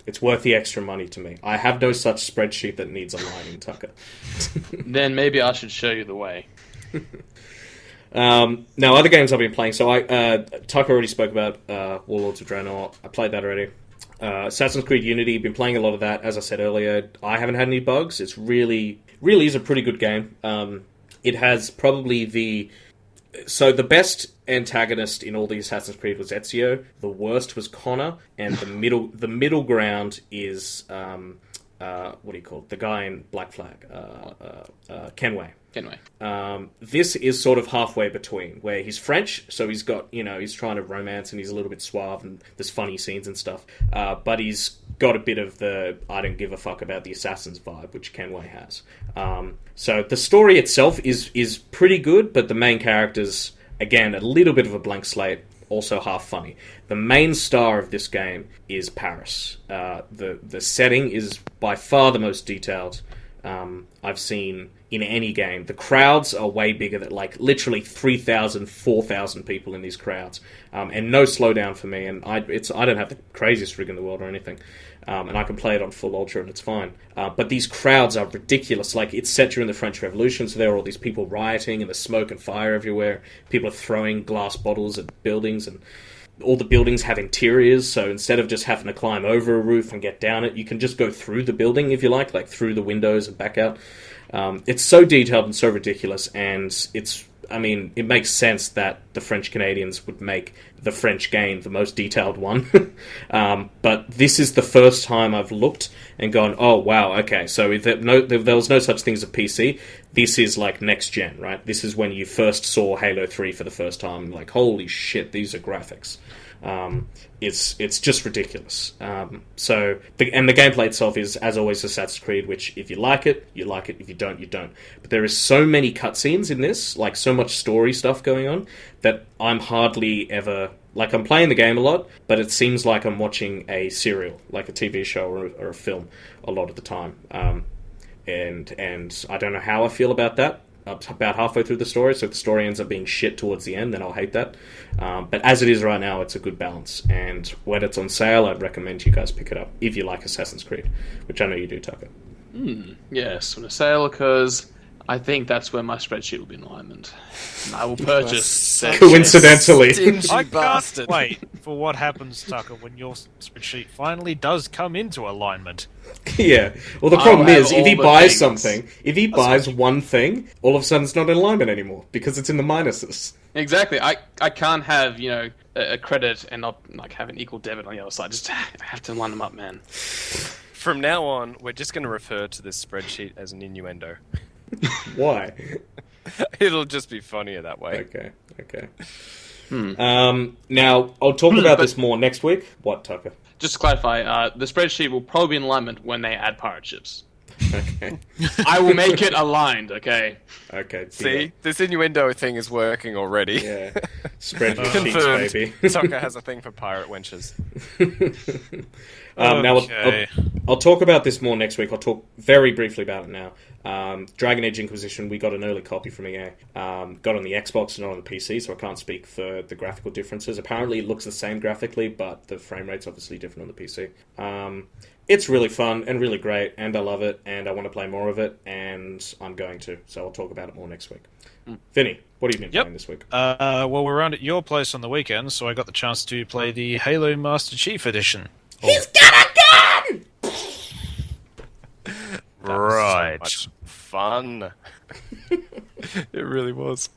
It's worth the extra money to me. I have no such spreadsheet that needs aligning, Tucker. Then maybe I should show you the way. Now, other games I've been playing. So Tucker already spoke about Warlords of Draenor. I played that already. Assassin's Creed Unity, been playing a lot of that. As I said earlier, I haven't had any bugs. It's really is a pretty good game. It has probably the best antagonist in all the Assassin's Creed was Ezio. The worst was Connor, and the middle ground is what do you call it? The guy in Black Flag, Kenway. This is sort of halfway between, where he's French, so he's got, he's trying to romance and he's a little bit suave and there's funny scenes and stuff, but he's got a bit of the I don't give a fuck about the assassins vibe, which Kenway has. So the story itself is pretty good, but the main characters, again, a little bit of a blank slate, also half funny. The main star of this game is Paris. The setting is by far the most detailed I've seen in any game. The crowds are way bigger, than like literally 3,000, 4,000 people in these crowds, and no slowdown for me. And I don't have the craziest rig in the world or anything, and I can play it on full ultra and it's fine. But these crowds are ridiculous. Like, it's set during the French Revolution, so there are all these people rioting and there's smoke and fire everywhere. People are throwing glass bottles at buildings, and all the buildings have interiors, so instead of just having to climb over a roof and get down it, you can just go through the building if you like through the windows and back out. It's so detailed and so ridiculous, and it makes sense that the French Canadians would make the French game the most detailed one. But this is the first time I've looked and gone, oh wow, okay, so if there was no such thing as a PC, this is like next gen, right? This is when you first saw Halo 3 for the first time, like, holy shit, these are graphics. It's just ridiculous. So the gameplay itself is, as always, Assassin's Creed, which if you like it, you like it. If you don't, you don't. But there is so many cutscenes in this, like so much story stuff going on, that I'm hardly ever... Like, I'm playing the game a lot, but it seems like I'm watching a serial, like a TV show or a film, a lot of the time. And I don't know how I feel about that. About halfway through the story, so if the story ends up being shit towards the end, then I'll hate that. But as it is right now, it's a good balance. And when it's on sale, I'd recommend you guys pick it up if you like Assassin's Creed, which I know you do, Tucker. Yes, when a sale occurs, I think that's where my spreadsheet will be in alignment. And I will purchase... Coincidentally. I can't wait for what happens, Tucker, when your spreadsheet finally does come into alignment. Yeah. Well, the problem is, if he buys things. something, if he buys one thing, all of a sudden it's not in alignment anymore, because it's in the minuses. Exactly. I can't have, a credit and not have an equal debit on the other side. Just have to line them up, man. From now on, we're just going to refer to this spreadsheet as an innuendo. Why? It'll just be funnier that way. Okay. Now, I'll talk about this more next week. What, Tucker? Just to clarify, the spreadsheet will probably be in alignment when they add pirate ships. Okay. I will make it aligned, okay? Okay. See? This innuendo thing is working already. Yeah. Spread your sheets, Confirmed. baby. Tucker has a thing for pirate wenches. Now, I'll talk about this more next week. I'll talk very briefly about it now. Dragon Age Inquisition, we got an early copy from EA. Got on the Xbox, not on the PC, so I can't speak for the graphical differences. Apparently, it looks the same graphically, but the frame rate's obviously different on the PC. It's really fun and really great, and I love it, and I want to play more of it, and I'm going to. So I'll talk about it more next week. Vinny, what have you been playing this week? Well, we're around at your place on the weekend, so I got the chance to play the Halo Master Chief Edition. He's got a gun! Right. So much fun. It really was.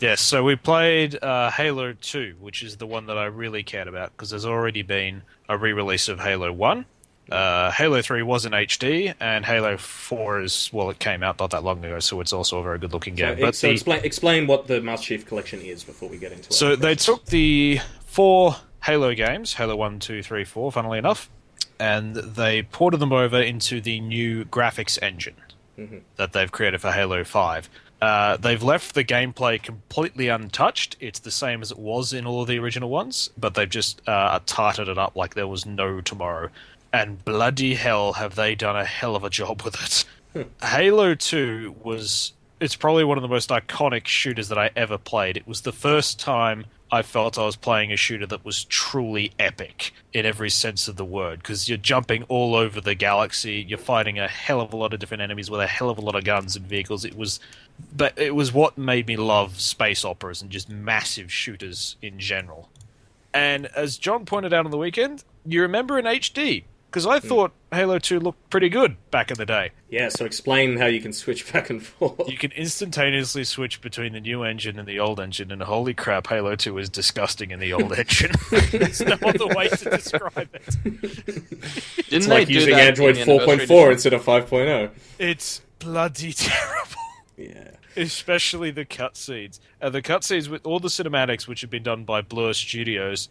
Yes, so we played Halo 2, which is the one that I really cared about, because there's already been a re-release of Halo 1. Halo 3 was in HD, and Halo 4 it came out not that long ago, so it's also a very good-looking game. Explain what the Master Chief Collection is before we get into it. So they took the 4 Halo games, Halo 1, 2, 3, 4, funnily enough, and they ported them over into the new graphics engine that they've created for Halo 5. They've left the gameplay completely untouched. It's the same as it was in all of the original ones, but they've just tarted it up like there was no tomorrow. And bloody hell have they done a hell of a job with it. Halo 2 it's probably one of the most iconic shooters that I ever played. It was the first time I felt I was playing a shooter that was truly epic in every sense of the word, because you're jumping all over the galaxy, you're fighting a hell of a lot of different enemies with a hell of a lot of guns and vehicles. It was what made me love space operas and just massive shooters in general. And as John pointed out on the weekend, you remember in HD, because I thought Halo 2 looked pretty good back in the day. Yeah, so explain how you can switch back and forth. You can instantaneousally switch between the new engine and the old engine, and holy crap, Halo 2 is disgusting in the old engine. There's no other way to describe it. It's like using Android 4.4 instead of 5.0. It's bloody terrible. Yeah. Especially the cutscenes. The cutscenes with all the cinematics, which have been done by Blur Studios,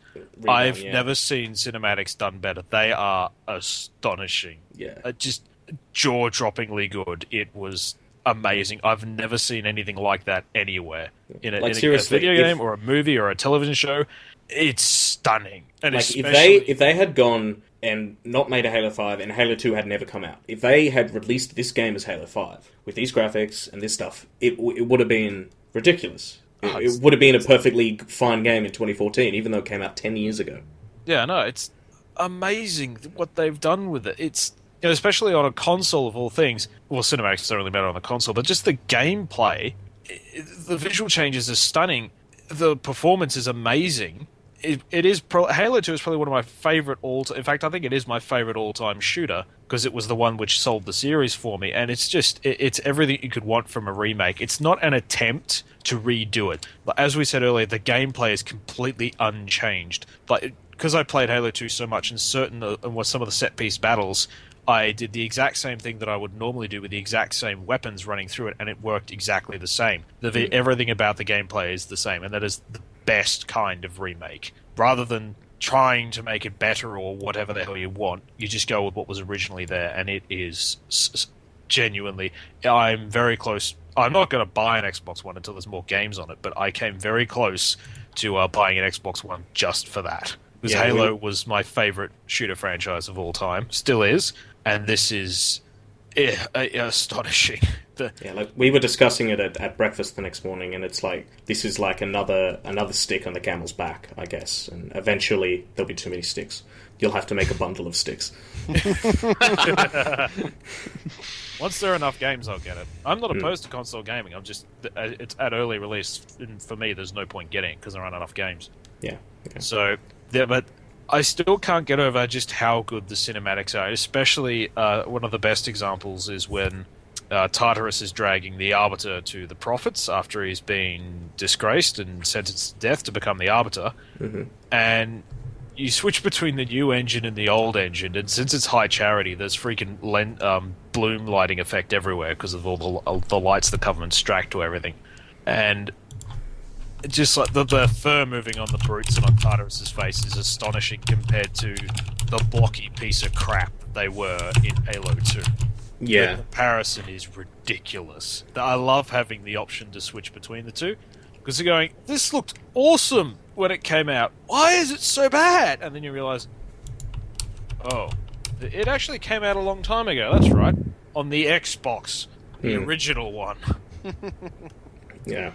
I've never seen cinematics done better. They are astonishing. Yeah. Just jaw-droppingly good. It was amazing. I've never seen anything like that anywhere. In a video game or a movie or a television show. It's stunning. And like if they had gone and not made a Halo 5 and Halo 2 had never come out, if they had released this game as Halo 5 with these graphics and this stuff, it would have been ridiculous. It would have been a perfectly fine game in 2014, even though it came out 10 years ago. Yeah, no, it's amazing what they've done with it. It's, especially on a console of all things. Well, cinematics don't really matter on the console, but just the gameplay, the visual changes are stunning. The performance is amazing. Halo 2 is probably one of my favorite in fact, I think it is my favorite all-time shooter, because it was the one which sold the series for me, and it's everything you could want from a remake. It's not an attempt to redo it. But as we said earlier, the gameplay is completely unchanged. But because I played Halo 2 so much, and some of the set-piece battles, I did the exact same thing that I would normally do with the exact same weapons running through it, and it worked exactly the same. Everything about the gameplay is the same, and that is the best kind of remake. Rather than trying to make it better or whatever the hell you want. You just go with what was originally there, and it is genuinely. I'm very close. I'm not going to buy an Xbox One until there's more games on it, but I came very close to buying an Xbox One just for that. Because Halo was my favorite shooter franchise of all time, still is, and this is astonishing. Like we were discussing it at breakfast the next morning, and it's like this is like another stick on the camel's back, I guess. And eventually there'll be too many sticks. You'll have to make a bundle of sticks. Once there are enough games, I'll get it. I'm not opposed to console gaming. I'm just it's at early release, and for me, there's no point getting it because there aren't enough games. Yeah. Okay. So, but I still can't get over just how good the cinematics are. Especially one of the best examples is when Tartarus is dragging the Arbiter to the Prophets after he's been disgraced and sentenced to death to become the Arbiter, and you switch between the new engine and the old engine, and since it's high charity, there's freaking bloom lighting effect everywhere because of all the lights the Covenant strapped to everything. And just like the fur moving on the brutes and on Tartarus' face is astonishing compared to the blocky piece of crap that they were in Halo 2. Yeah. The comparison is ridiculous. I love having the option to switch between the two, because they're going, this looked awesome when it came out. Why is it so bad? And then you realise, oh, it actually came out a long time ago. That's right. On the Xbox, the original one. Yeah.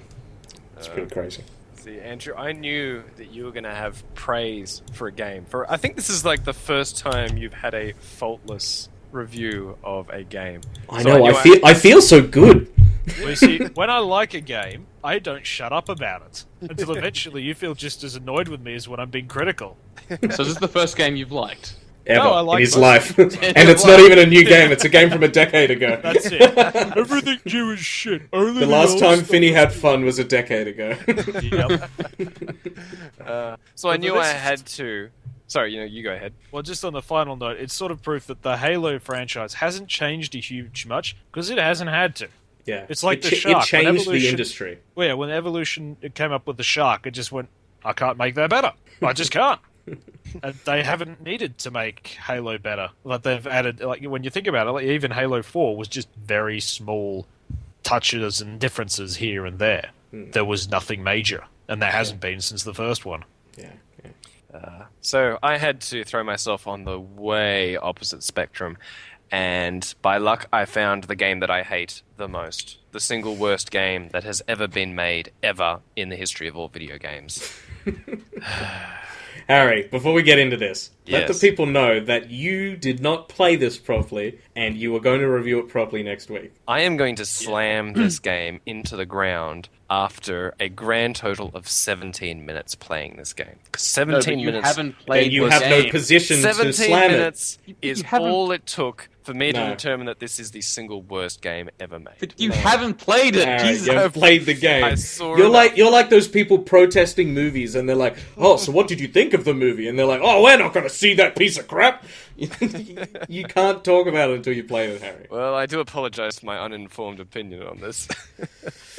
It's pretty crazy. See, Andrew, I knew that you were going to have praise for a game. I think this is like the first time you've had a faultless review of a game. I know. I feel so good. Well, you see, when I like a game, I don't shut up about it until eventually you feel just as annoyed with me as when I'm being critical. So this is the first game you've liked? Ever No, I like in his most life. And it's not even a new game, it's a game from a decade ago. That's it. Everything new is shit. Only The last time Finney had fun was a decade ago. Yep. So I knew I had to... Sorry, you go ahead. Well, just on the final note, it's sort of proof that the Halo franchise hasn't changed a huge much, because it hasn't had to. Yeah. It's like the It shark. changed the industry. Well, yeah, when Evolution came up with the shark, it just went, I can't make that better. I just can't. And they haven't needed to make Halo better. Like, they've added, like, when you think about it, like, even Halo 4 was just very small touches and differences here and there. There was nothing major, and there hasn't been since the first one. Yeah. So I had to throw myself on the way opposite spectrum, and by luck I found the game that I hate the most. The single worst game that has ever been made, ever, in the history of all video games. Harry, before we get into this, let the Yes. people know that you did not play this properly, and you are going to review it properly next week. I am going to slam this game into the ground after a grand total of 17 minutes playing this game. 17 you minutes. haven't played And you the have no game. position to 17 slam minutes You is haven't- all it took for me to No. determine that this is the single worst game ever made. But you haven't played it. Harry, Jesus. you haven't played the game. I saw You're it. like those people protesting movies, and they're like, "Oh, so what did you think of the movie?" And they're like, "Oh, we're not going to see that piece of crap." You can't talk about it until you play it, Harry. Well, I do apologize for my uninformed opinion on this.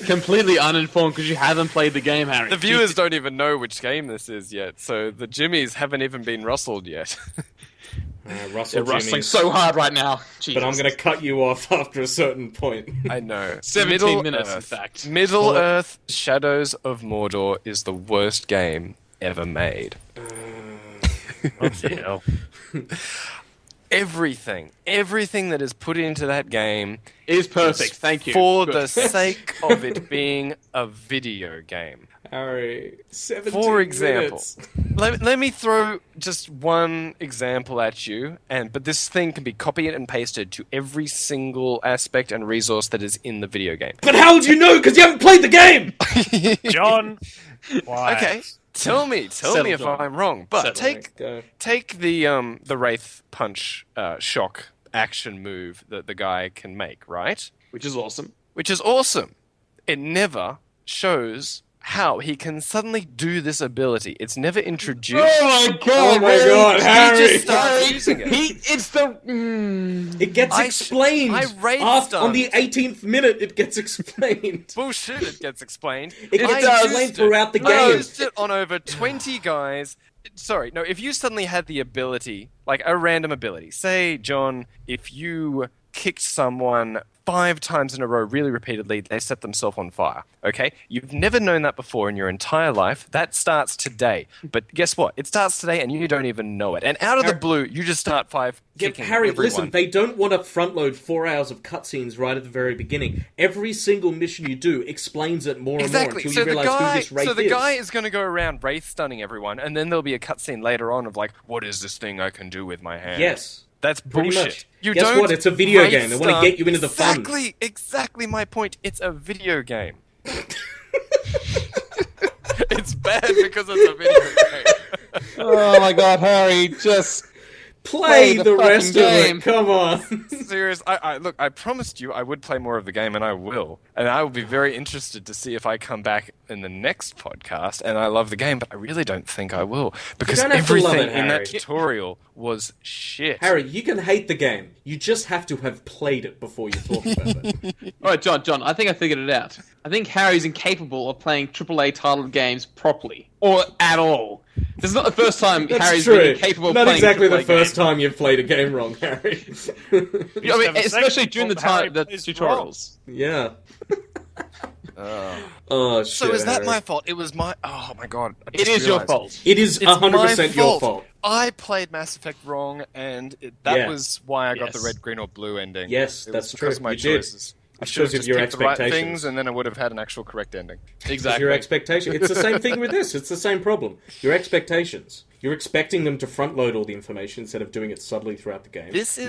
Completely uninformed because you haven't played the game, Harry. The viewers don't even know which game this is yet, so the Jimmies haven't even been rustled yet. Russell They're rustling Jimmies. so hard right now. Jesus. But I'm going to cut you off after a certain point. I know. 17 minutes, in fact. Middle Earth Shadows of Mordor is the worst game ever made. What the hell? Everything that is put into that game It is perfect. Thank you. for Good. the sake of it being a video game. Harry, 17 For example, minutes. let me throw just one example at you, but this thing can be copied and pasted to every single aspect and resource that is in the video game. But how would you know? Because you haven't played the game! John! Why? Okay, tell me if John. I'm wrong. But Settle. take the Wraith Punch shock action move that the guy can make, right? Which is awesome. Which is awesome. It never shows how he can suddenly do this ability. It's never introduced. Oh my god! Oh my god, Harry! He just starts using it. It's the. It gets explained. I rage On the stunned. 18th minute, it gets explained. Bullshit, it gets explained. It gets I explained used throughout the I game. used it on over 20 guys. sorry, no, if you suddenly had the ability, like a random ability, say, John, if you kicked someone 5 times in a row really repeatedly, they set themselves on fire, okay? You've never known that before in your entire life. That starts today. But guess what? It starts today and you don't even know it. And out of the blue, you just start kicking Harry, everyone. listen, they don't want to front load 4 hours of cutscenes right at the very beginning. Every single mission you do explains it more and more until you realise who this Wraith is. So the guy is going to go around Wraith stunning everyone, and then there'll be a cutscene later on of like, what is this thing I can do with my hand? Yes. That's Pretty bullshit. much. You Guess don't what? It's a video game. They want to get you into the fun. Exactly my point. It's a video game. It's bad because it's a video game. Oh my god, Harry, just Play the rest game. of it. Come on. Serious. Look, I promised you I would play more of the game, and I will. And I will be very interested to see if I come back in the next podcast and I love the game, but I really don't think I will. Because everything in that tutorial was shit. Harry, you can hate the game. You just have to have played it before you talk about it. Alright, John, I think I figured it out. I think Harry's incapable of playing AAA titled games properly. Or at all. This is not the first time Harry's been incapable of playing Not exactly AAA the first game. time you've played a game wrong, Harry. I mean, especially during the time the tutorials. Yeah. Oh, shit, So is that Harry. my fault? It was my... Oh, my God. It is your fault. It is 100% your fault. I played Mass Effect wrong, and that Yeah. was why I got the Yes. red, green, or blue ending. Yes, It that's was because true. of my You did. choices. I It's should have because of just your picked the right expectations. things, and then I would have had an actual correct ending. Exactly. Your expectation. It's the same thing with this. It's the same problem. Your expectations. You're expecting them to front load all the information instead of doing it subtly throughout the game. This is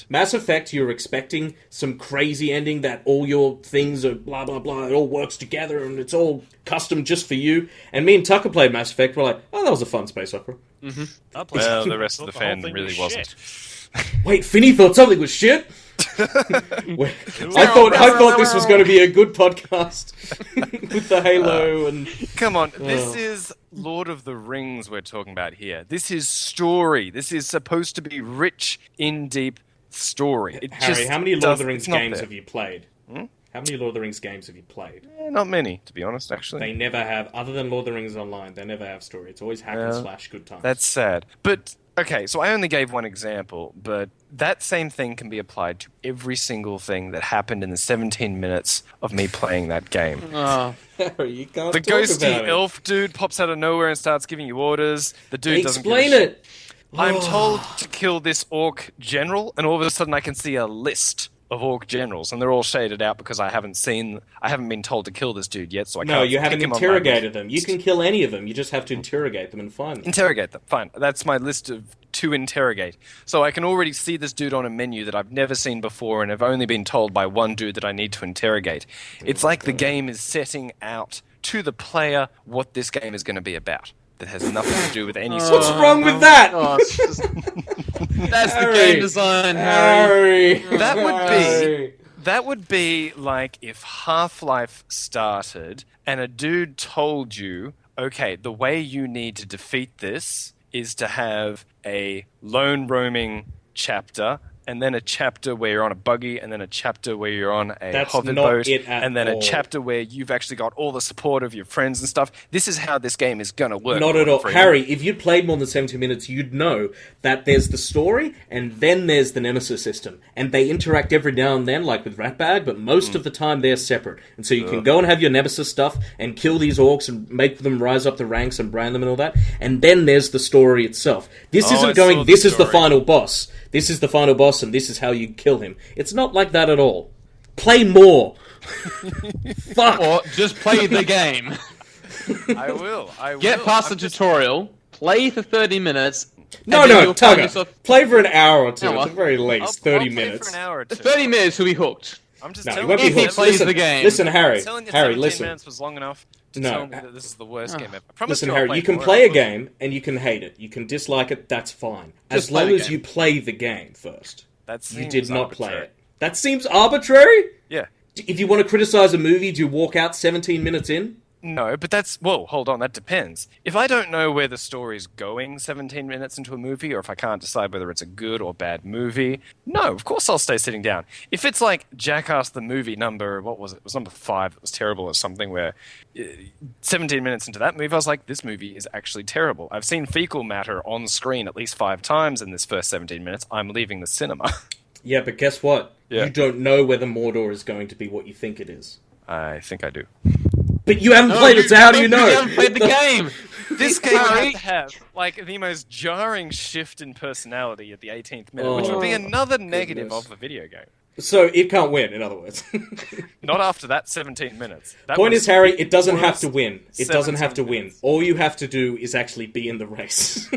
Mass Effect, you're expecting some crazy ending that all your things are blah blah blah, it all works together and it's all custom just for you. And me and Tucker played Mass Effect, we're like, oh, that was a fun space opera. I played Well, it. the rest of the Thought whole fandom thing really was wasn't. shit. Wait, Finney thought something was shit? I thought this was going to be a good podcast with the Halo and... Come on, this is Lord of the Rings we're talking about here. This is story. This is supposed to be rich, in deep story. Harry, how many Lord of the Rings games have you played? How many Lord of the Rings games have you played? Not many, to be honest, actually. They never have, other than Lord of the Rings Online, they never have story. It's always hack and slash good times. That's sad. But, okay, so I only gave one example, but that same thing can be applied to every single thing that happened in the 17 minutes of me playing that game. Harry, you can't The talk ghosty about it. elf dude pops out of nowhere and starts giving you orders. The dude doesn't give a Explain shit. it! I'm told to kill this orc general, and all of a sudden I can see a list of orc generals, and they're all shaded out because I haven't been told to kill this dude yet, so I No, can't you pick haven't him on my interrogated list. them. You can kill any of them. You just have to interrogate them and find them. Interrogate them. Fine. That's my list of to interrogate. So I can already see this dude on a menu that I've never seen before and have only been told by one dude that I need to interrogate. It's like the game is setting out to the player what this game is going to be about. That has nothing to do with any What's wrong with that? That's the Harry. game design, Harry. Harry. That would be like if Half-Life started and a dude told you, okay, the way you need to defeat this is to have a lone roaming chapter, and then a chapter where you're on a buggy, and then a chapter where you're on a That's hover not boat, it at and then all. a chapter where you've actually got all the support of your friends and stuff. This is how this game is going to work. Not at all. Freeman. Harry, if you'd played more than 70 minutes, you'd know that there's the story, and then there's the Nemesis system. And they interact every now and then, like with Ratbag, but most of the time they're separate. And so you can go and have your Nemesis stuff, and kill these orcs, and make them rise up the ranks, and brand them and all that. And then there's the story itself. This I isn't saw going, the this is the story. final boss. This is the final boss, and this is how you kill him. It's not like that at all. Play more. Fuck. Or just play the game. I will. Get past the tutorial, play for 30 minutes. No, and then no, you'll find Tugger. yourself- Play for an hour or two, No, at the very least. I'll 30 play minutes. for an hour or two. 30 minutes, he'll be hooked. I'm just No, you telling won't be If he hooked. plays Listen, the game. listen, Harry. I'm telling you, Harry, 17 listen. minutes was long enough to No, tell me that this is the worst game ever. I promise Listen, you I'll Harry, play you can more. play a I will. game and you can hate it. You can dislike it, that's fine. As Just play long the as game. you play the game first. That You seems did not play arbitrary. it. That seems arbitrary? Yeah. If you want to criticize a movie, do you walk out 17 minutes in? No, but that's... Whoa, hold on, that depends. If I don't know where the story's going 17 minutes into a movie, or if I can't decide whether it's a good or bad movie, no, of course I'll stay sitting down. If it's like Jackass the movie number... What was it? It was number 5. It was terrible or something where 17 minutes into that movie, I was like, this movie is actually terrible. I've seen fecal matter on screen at least 5 times in this first 17 minutes. I'm leaving the cinema. Yeah, but guess what? Yeah. You don't know whether Mordor is going to be what you think it is. I think I do. But you haven't played it, so how do you know? You haven't played the game! This game would have to have, like, the most jarring shift in personality at the 18th minute, which would be another negative of the video game. So it can't win, in other words. Not after that 17 minutes. That Point was is, Harry, it doesn't worst have to win. It doesn't have to 17 win. minutes. All you have to do is actually be in the race.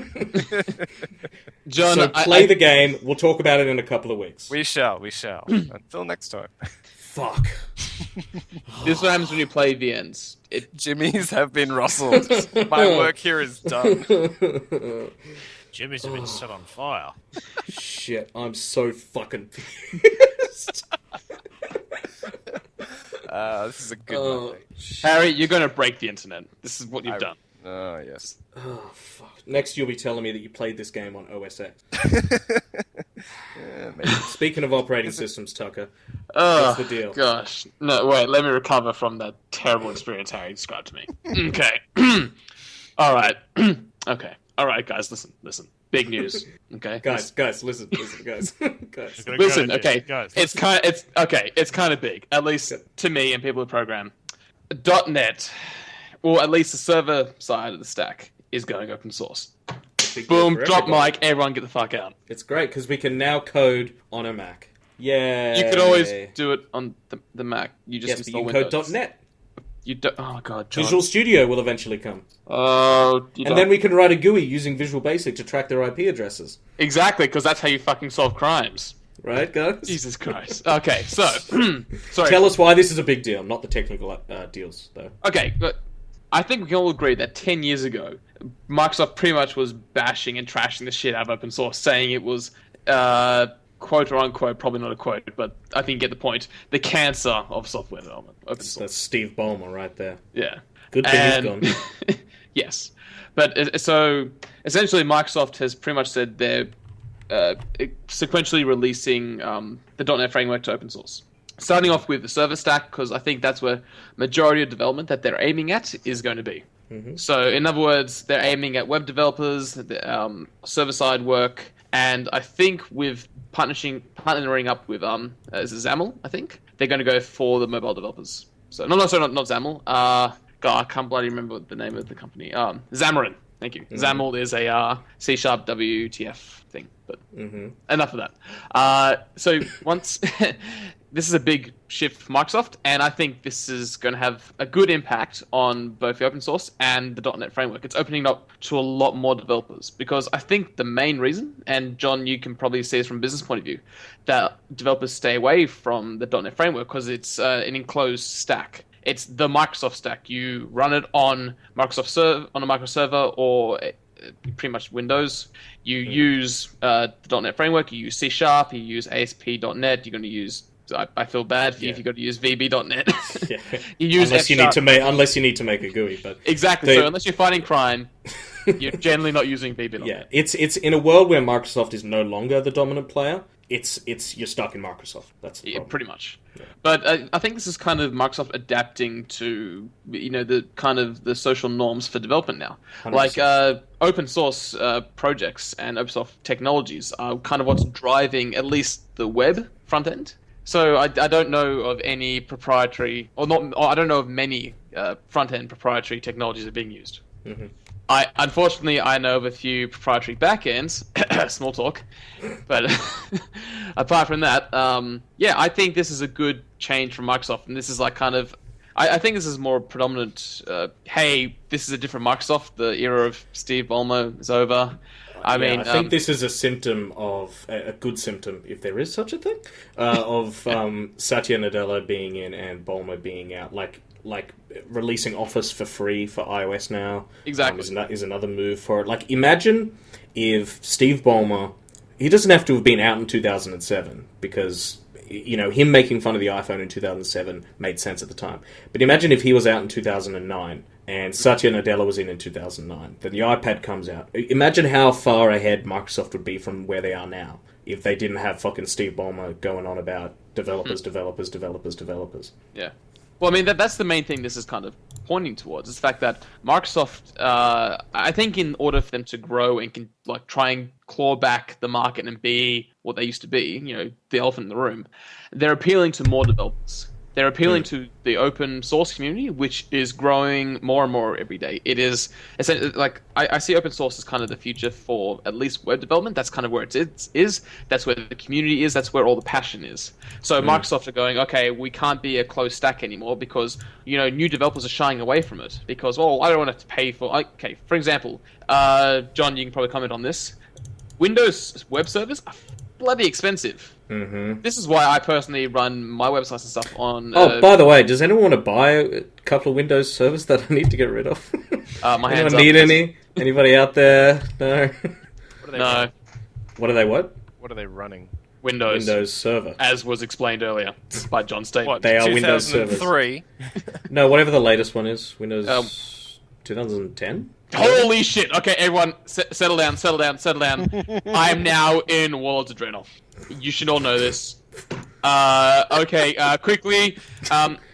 John, So play the game. We'll talk about it in a couple of weeks. We shall. Until next time. Fuck. this is what happens when you play VNs. Jimmies have been rustled. My work here is done. Jimmy's have been set on fire. Shit, I'm so fucking pissed. This is a good one. Harry, you're going to break the internet. This is what you've done. Oh, yes. Oh, fuck. Next, you'll be telling me that you played this game on OS X. Yeah, maybe. Speaking of operating systems, Tucker, Oh, what's the deal? gosh. No, wait, let me recover from that terrible experience Harry described to me. Okay. All right. Okay. All right, guys, listen. Big news. Okay. Guys, listen, guys. Guys. Listen, okay. Guys, It's kind of big, at least to me and people who program. .NET, or at least the server side of the stack, is going open source. Big deal Boom, for drop everybody. mic, everyone get the fuck out. It's great, because we can now code on a Mac. Yay. You could always do it on the Mac. You just Yes, but install you Windows. code .NET. You don't. Oh god, John. Visual Studio will eventually come. Oh, And then we can write a GUI using Visual Basic to track their IP addresses. exactly, because that's how you fucking solve crimes. Right, guys? Jesus Christ. Okay, so sorry. Tell us why this is a big deal, not the technical deals, though. Okay, but I think we can all agree that 10 years ago, Microsoft pretty much was bashing and trashing the shit out of open source, saying it was, quote or unquote, probably not a quote, but I think you get the point, the cancer of software development, open source. That's Steve Ballmer right there. Yeah. Good thing he's gone. Yes. But so, essentially, Microsoft has pretty much said they're sequentially releasing the .NET framework to open source. Starting off with the server stack, because I think that's where majority of development that they're aiming at is going to be. Mm-hmm. So, in other words, they're aiming at web developers, server-side work, and I think with partnering up with is it XAML, I think? They're going to go for the mobile developers. So, not XAML. God, I can't bloody remember the name of the company. Xamarin. Thank you. Mm-hmm. XAML is a C# WTF thing, but enough of that. So once this is a big shift for Microsoft, and I think this is going to have a good impact on both the open source and the .NET framework. It's opening up to a lot more developers, because I think the main reason, and John, you can probably see this from a business point of view, that developers stay away from the .NET framework because it's an enclosed stack. It's the Microsoft stack. You run it on on a Microsoft server, or pretty much Windows. You use the .NET framework. You use C#. You use ASP.NET. You're going to use. I feel bad for you if you've got to use VB.NET. Yeah. You use unless you need to make a GUI, but exactly. So unless you're fighting crime, you're generally not using VB.NET. Yeah, it's in a world where Microsoft is no longer the dominant player. It's you're stuck in Microsoft. That's the problem. Pretty much. Yeah. But I think this is kind of Microsoft adapting to the kind of the social norms for development now. 100%. Like open source projects and open source technologies are kind of what's driving at least the web front end. So I don't know of any proprietary I don't know of many front end proprietary technologies that are being used. Mm-hmm. Unfortunately, I know of a few proprietary backends. Small talk. But apart from that, I think this is a good change from Microsoft. And this is like kind of... I think this is more predominant, hey, this is a different Microsoft. The era of Steve Ballmer is over. I think this is a symptom of... a good symptom, if there is such a thing, of Satya Nadella being in and Ballmer being out. Like releasing Office for free for iOS now. Exactly. Is another move for it. Like, imagine if Steve Ballmer... He doesn't have to have been out in 2007, because you know, him making fun of the iPhone in 2007 made sense at the time. But imagine if he was out in 2009 and Satya Nadella was in 2009. Then the iPad comes out. Imagine how far ahead Microsoft would be from where they are now if they didn't have fucking Steve Ballmer going on about developers. Yeah. Well, I mean, that's the main thing this is kind of pointing towards, is the fact that Microsoft, I think in order for them to grow and can like try and claw back the market and be what they used to be, you know, the elephant in the room, they're appealing to more developers. They're appealing to the open source community, which is growing more and more every day. It is essentially like I see open source as kind of the future for at least web development. That's kind of where it is. That's where the community is. That's where all the passion is. So Microsoft are going, okay, we can't be a closed stack anymore because, you know, new developers are shying away from it because, well, I don't want to pay for. Okay, for example, John, you can probably comment on this. Windows web servers are bloody expensive. Mm-hmm. This is why I personally run my websites and stuff on... by the way, does anyone want to buy a couple of Windows servers that I need to get rid of? My hands anyone need any? Anybody out there? No? What are they No. running? What are they what? What are they running? Windows Server. As was explained earlier by John Statement. What, They are Windows 2003? No, whatever the latest one is. Windows 2010? Holy shit! Okay, everyone, settle down. I am now in Warlords of Draenor. You should all know this. Quickly,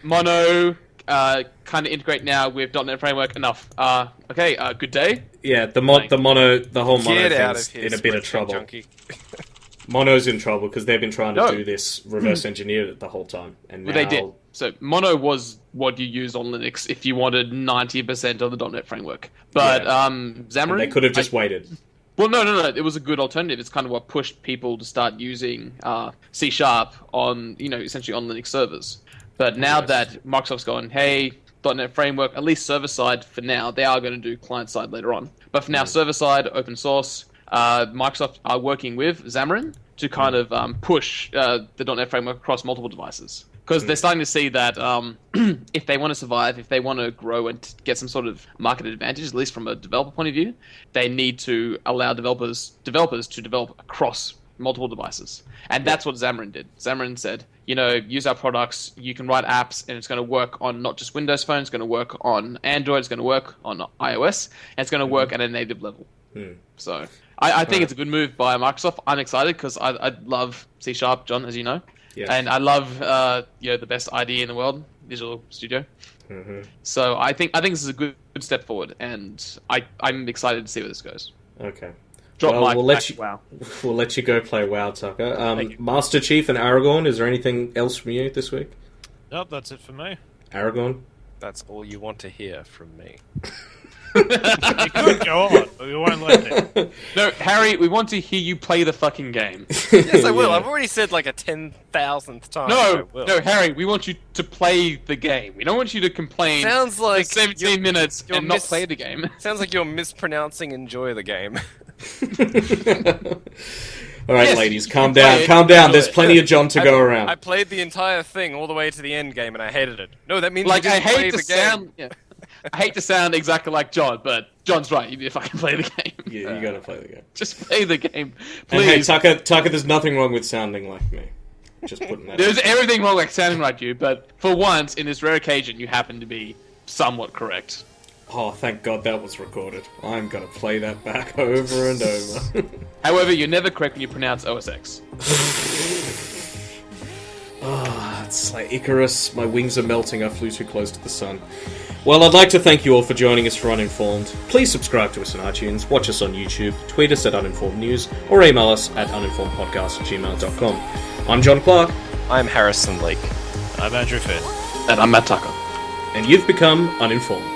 Mono, kind of integrate now with .NET Framework. Enough. Good day. Yeah, the whole mono Get out thing's of here, in a bit of spreadsheet trouble. junkie. Mono's in trouble because they've been trying to No. do this reverse engineered it the whole time, and now Well, they did. So Mono was what you used on Linux if you wanted 90% of the .NET Framework. But Xamarin... and they could have just waited. Well, no. It was a good alternative. It's kind of what pushed people to start using C# on, you know, essentially on Linux servers. But now that Microsoft's gone, hey, .NET Framework, at least server-side for now, they are going to do client-side later on. But for now, server-side, open source, Microsoft are working with Xamarin to kind of push the .NET Framework across multiple devices. Because they're starting to see that if they want to survive, if they want to grow and get some sort of market advantage, at least from a developer point of view, they need to allow developers to develop across multiple devices. And that's what Xamarin did. Xamarin said, you know, use our products, you can write apps, and it's going to work on not just Windows Phone, it's going to work on Android, it's going to work on iOS, and it's going to work at a native level. So I think it's a good move by Microsoft. I'm excited because I love C#, John, as you know. Yes. And I love the best IDE in the world, Visual Studio. Mm-hmm. So I think this is a good step forward, and I'm excited to see where this goes. Okay. We'll We'll let you go play WoW, Tucker. Master Chief and Aragorn, is there anything else from you this week? Nope, that's it for me. Aragorn? That's all you want to hear from me. You could go on, but we won't let it. No, Harry, we want to hear you play the fucking game. Yes, I will. I've already said like a 10,000th time. I will. No, Harry, we want you to play the game. We don't want you to complain Sounds for like 17 minutes and not play the game. Sounds like you're mispronouncing enjoy the game. All right, Yes, ladies, you calm can play down. it. There's Enjoy it. plenty of John to go around. I played the entire thing all the way to the end game and I hated it. No, that means Like, you I didn't play hate to the game. sound... Yeah. I hate to sound exactly like John, but John's right. You need to fucking play the game. Yeah, you gotta play the game. Just play the game, And hey, please. Tucker, there's nothing wrong with sounding like me. Just putting that There's out. everything wrong like sounding like you, but for once, in this rare occasion, you happen to be somewhat correct. Oh, thank God that was recorded. I'm gonna play that back over and over. However, you're never correct when you pronounce OSX. It's like Icarus, my wings are melting, I flew too close to the sun. Well, I'd like to thank you all for joining us for Uninformed. Please subscribe to us on iTunes, watch us on YouTube, tweet us at Uninformed News, or email us at uninformedpodcast@gmail.com. I'm John Clark, I'm Harrison Lake. I'm Andrew Finn. And I'm Matt Tucker. and you've become Uninformed.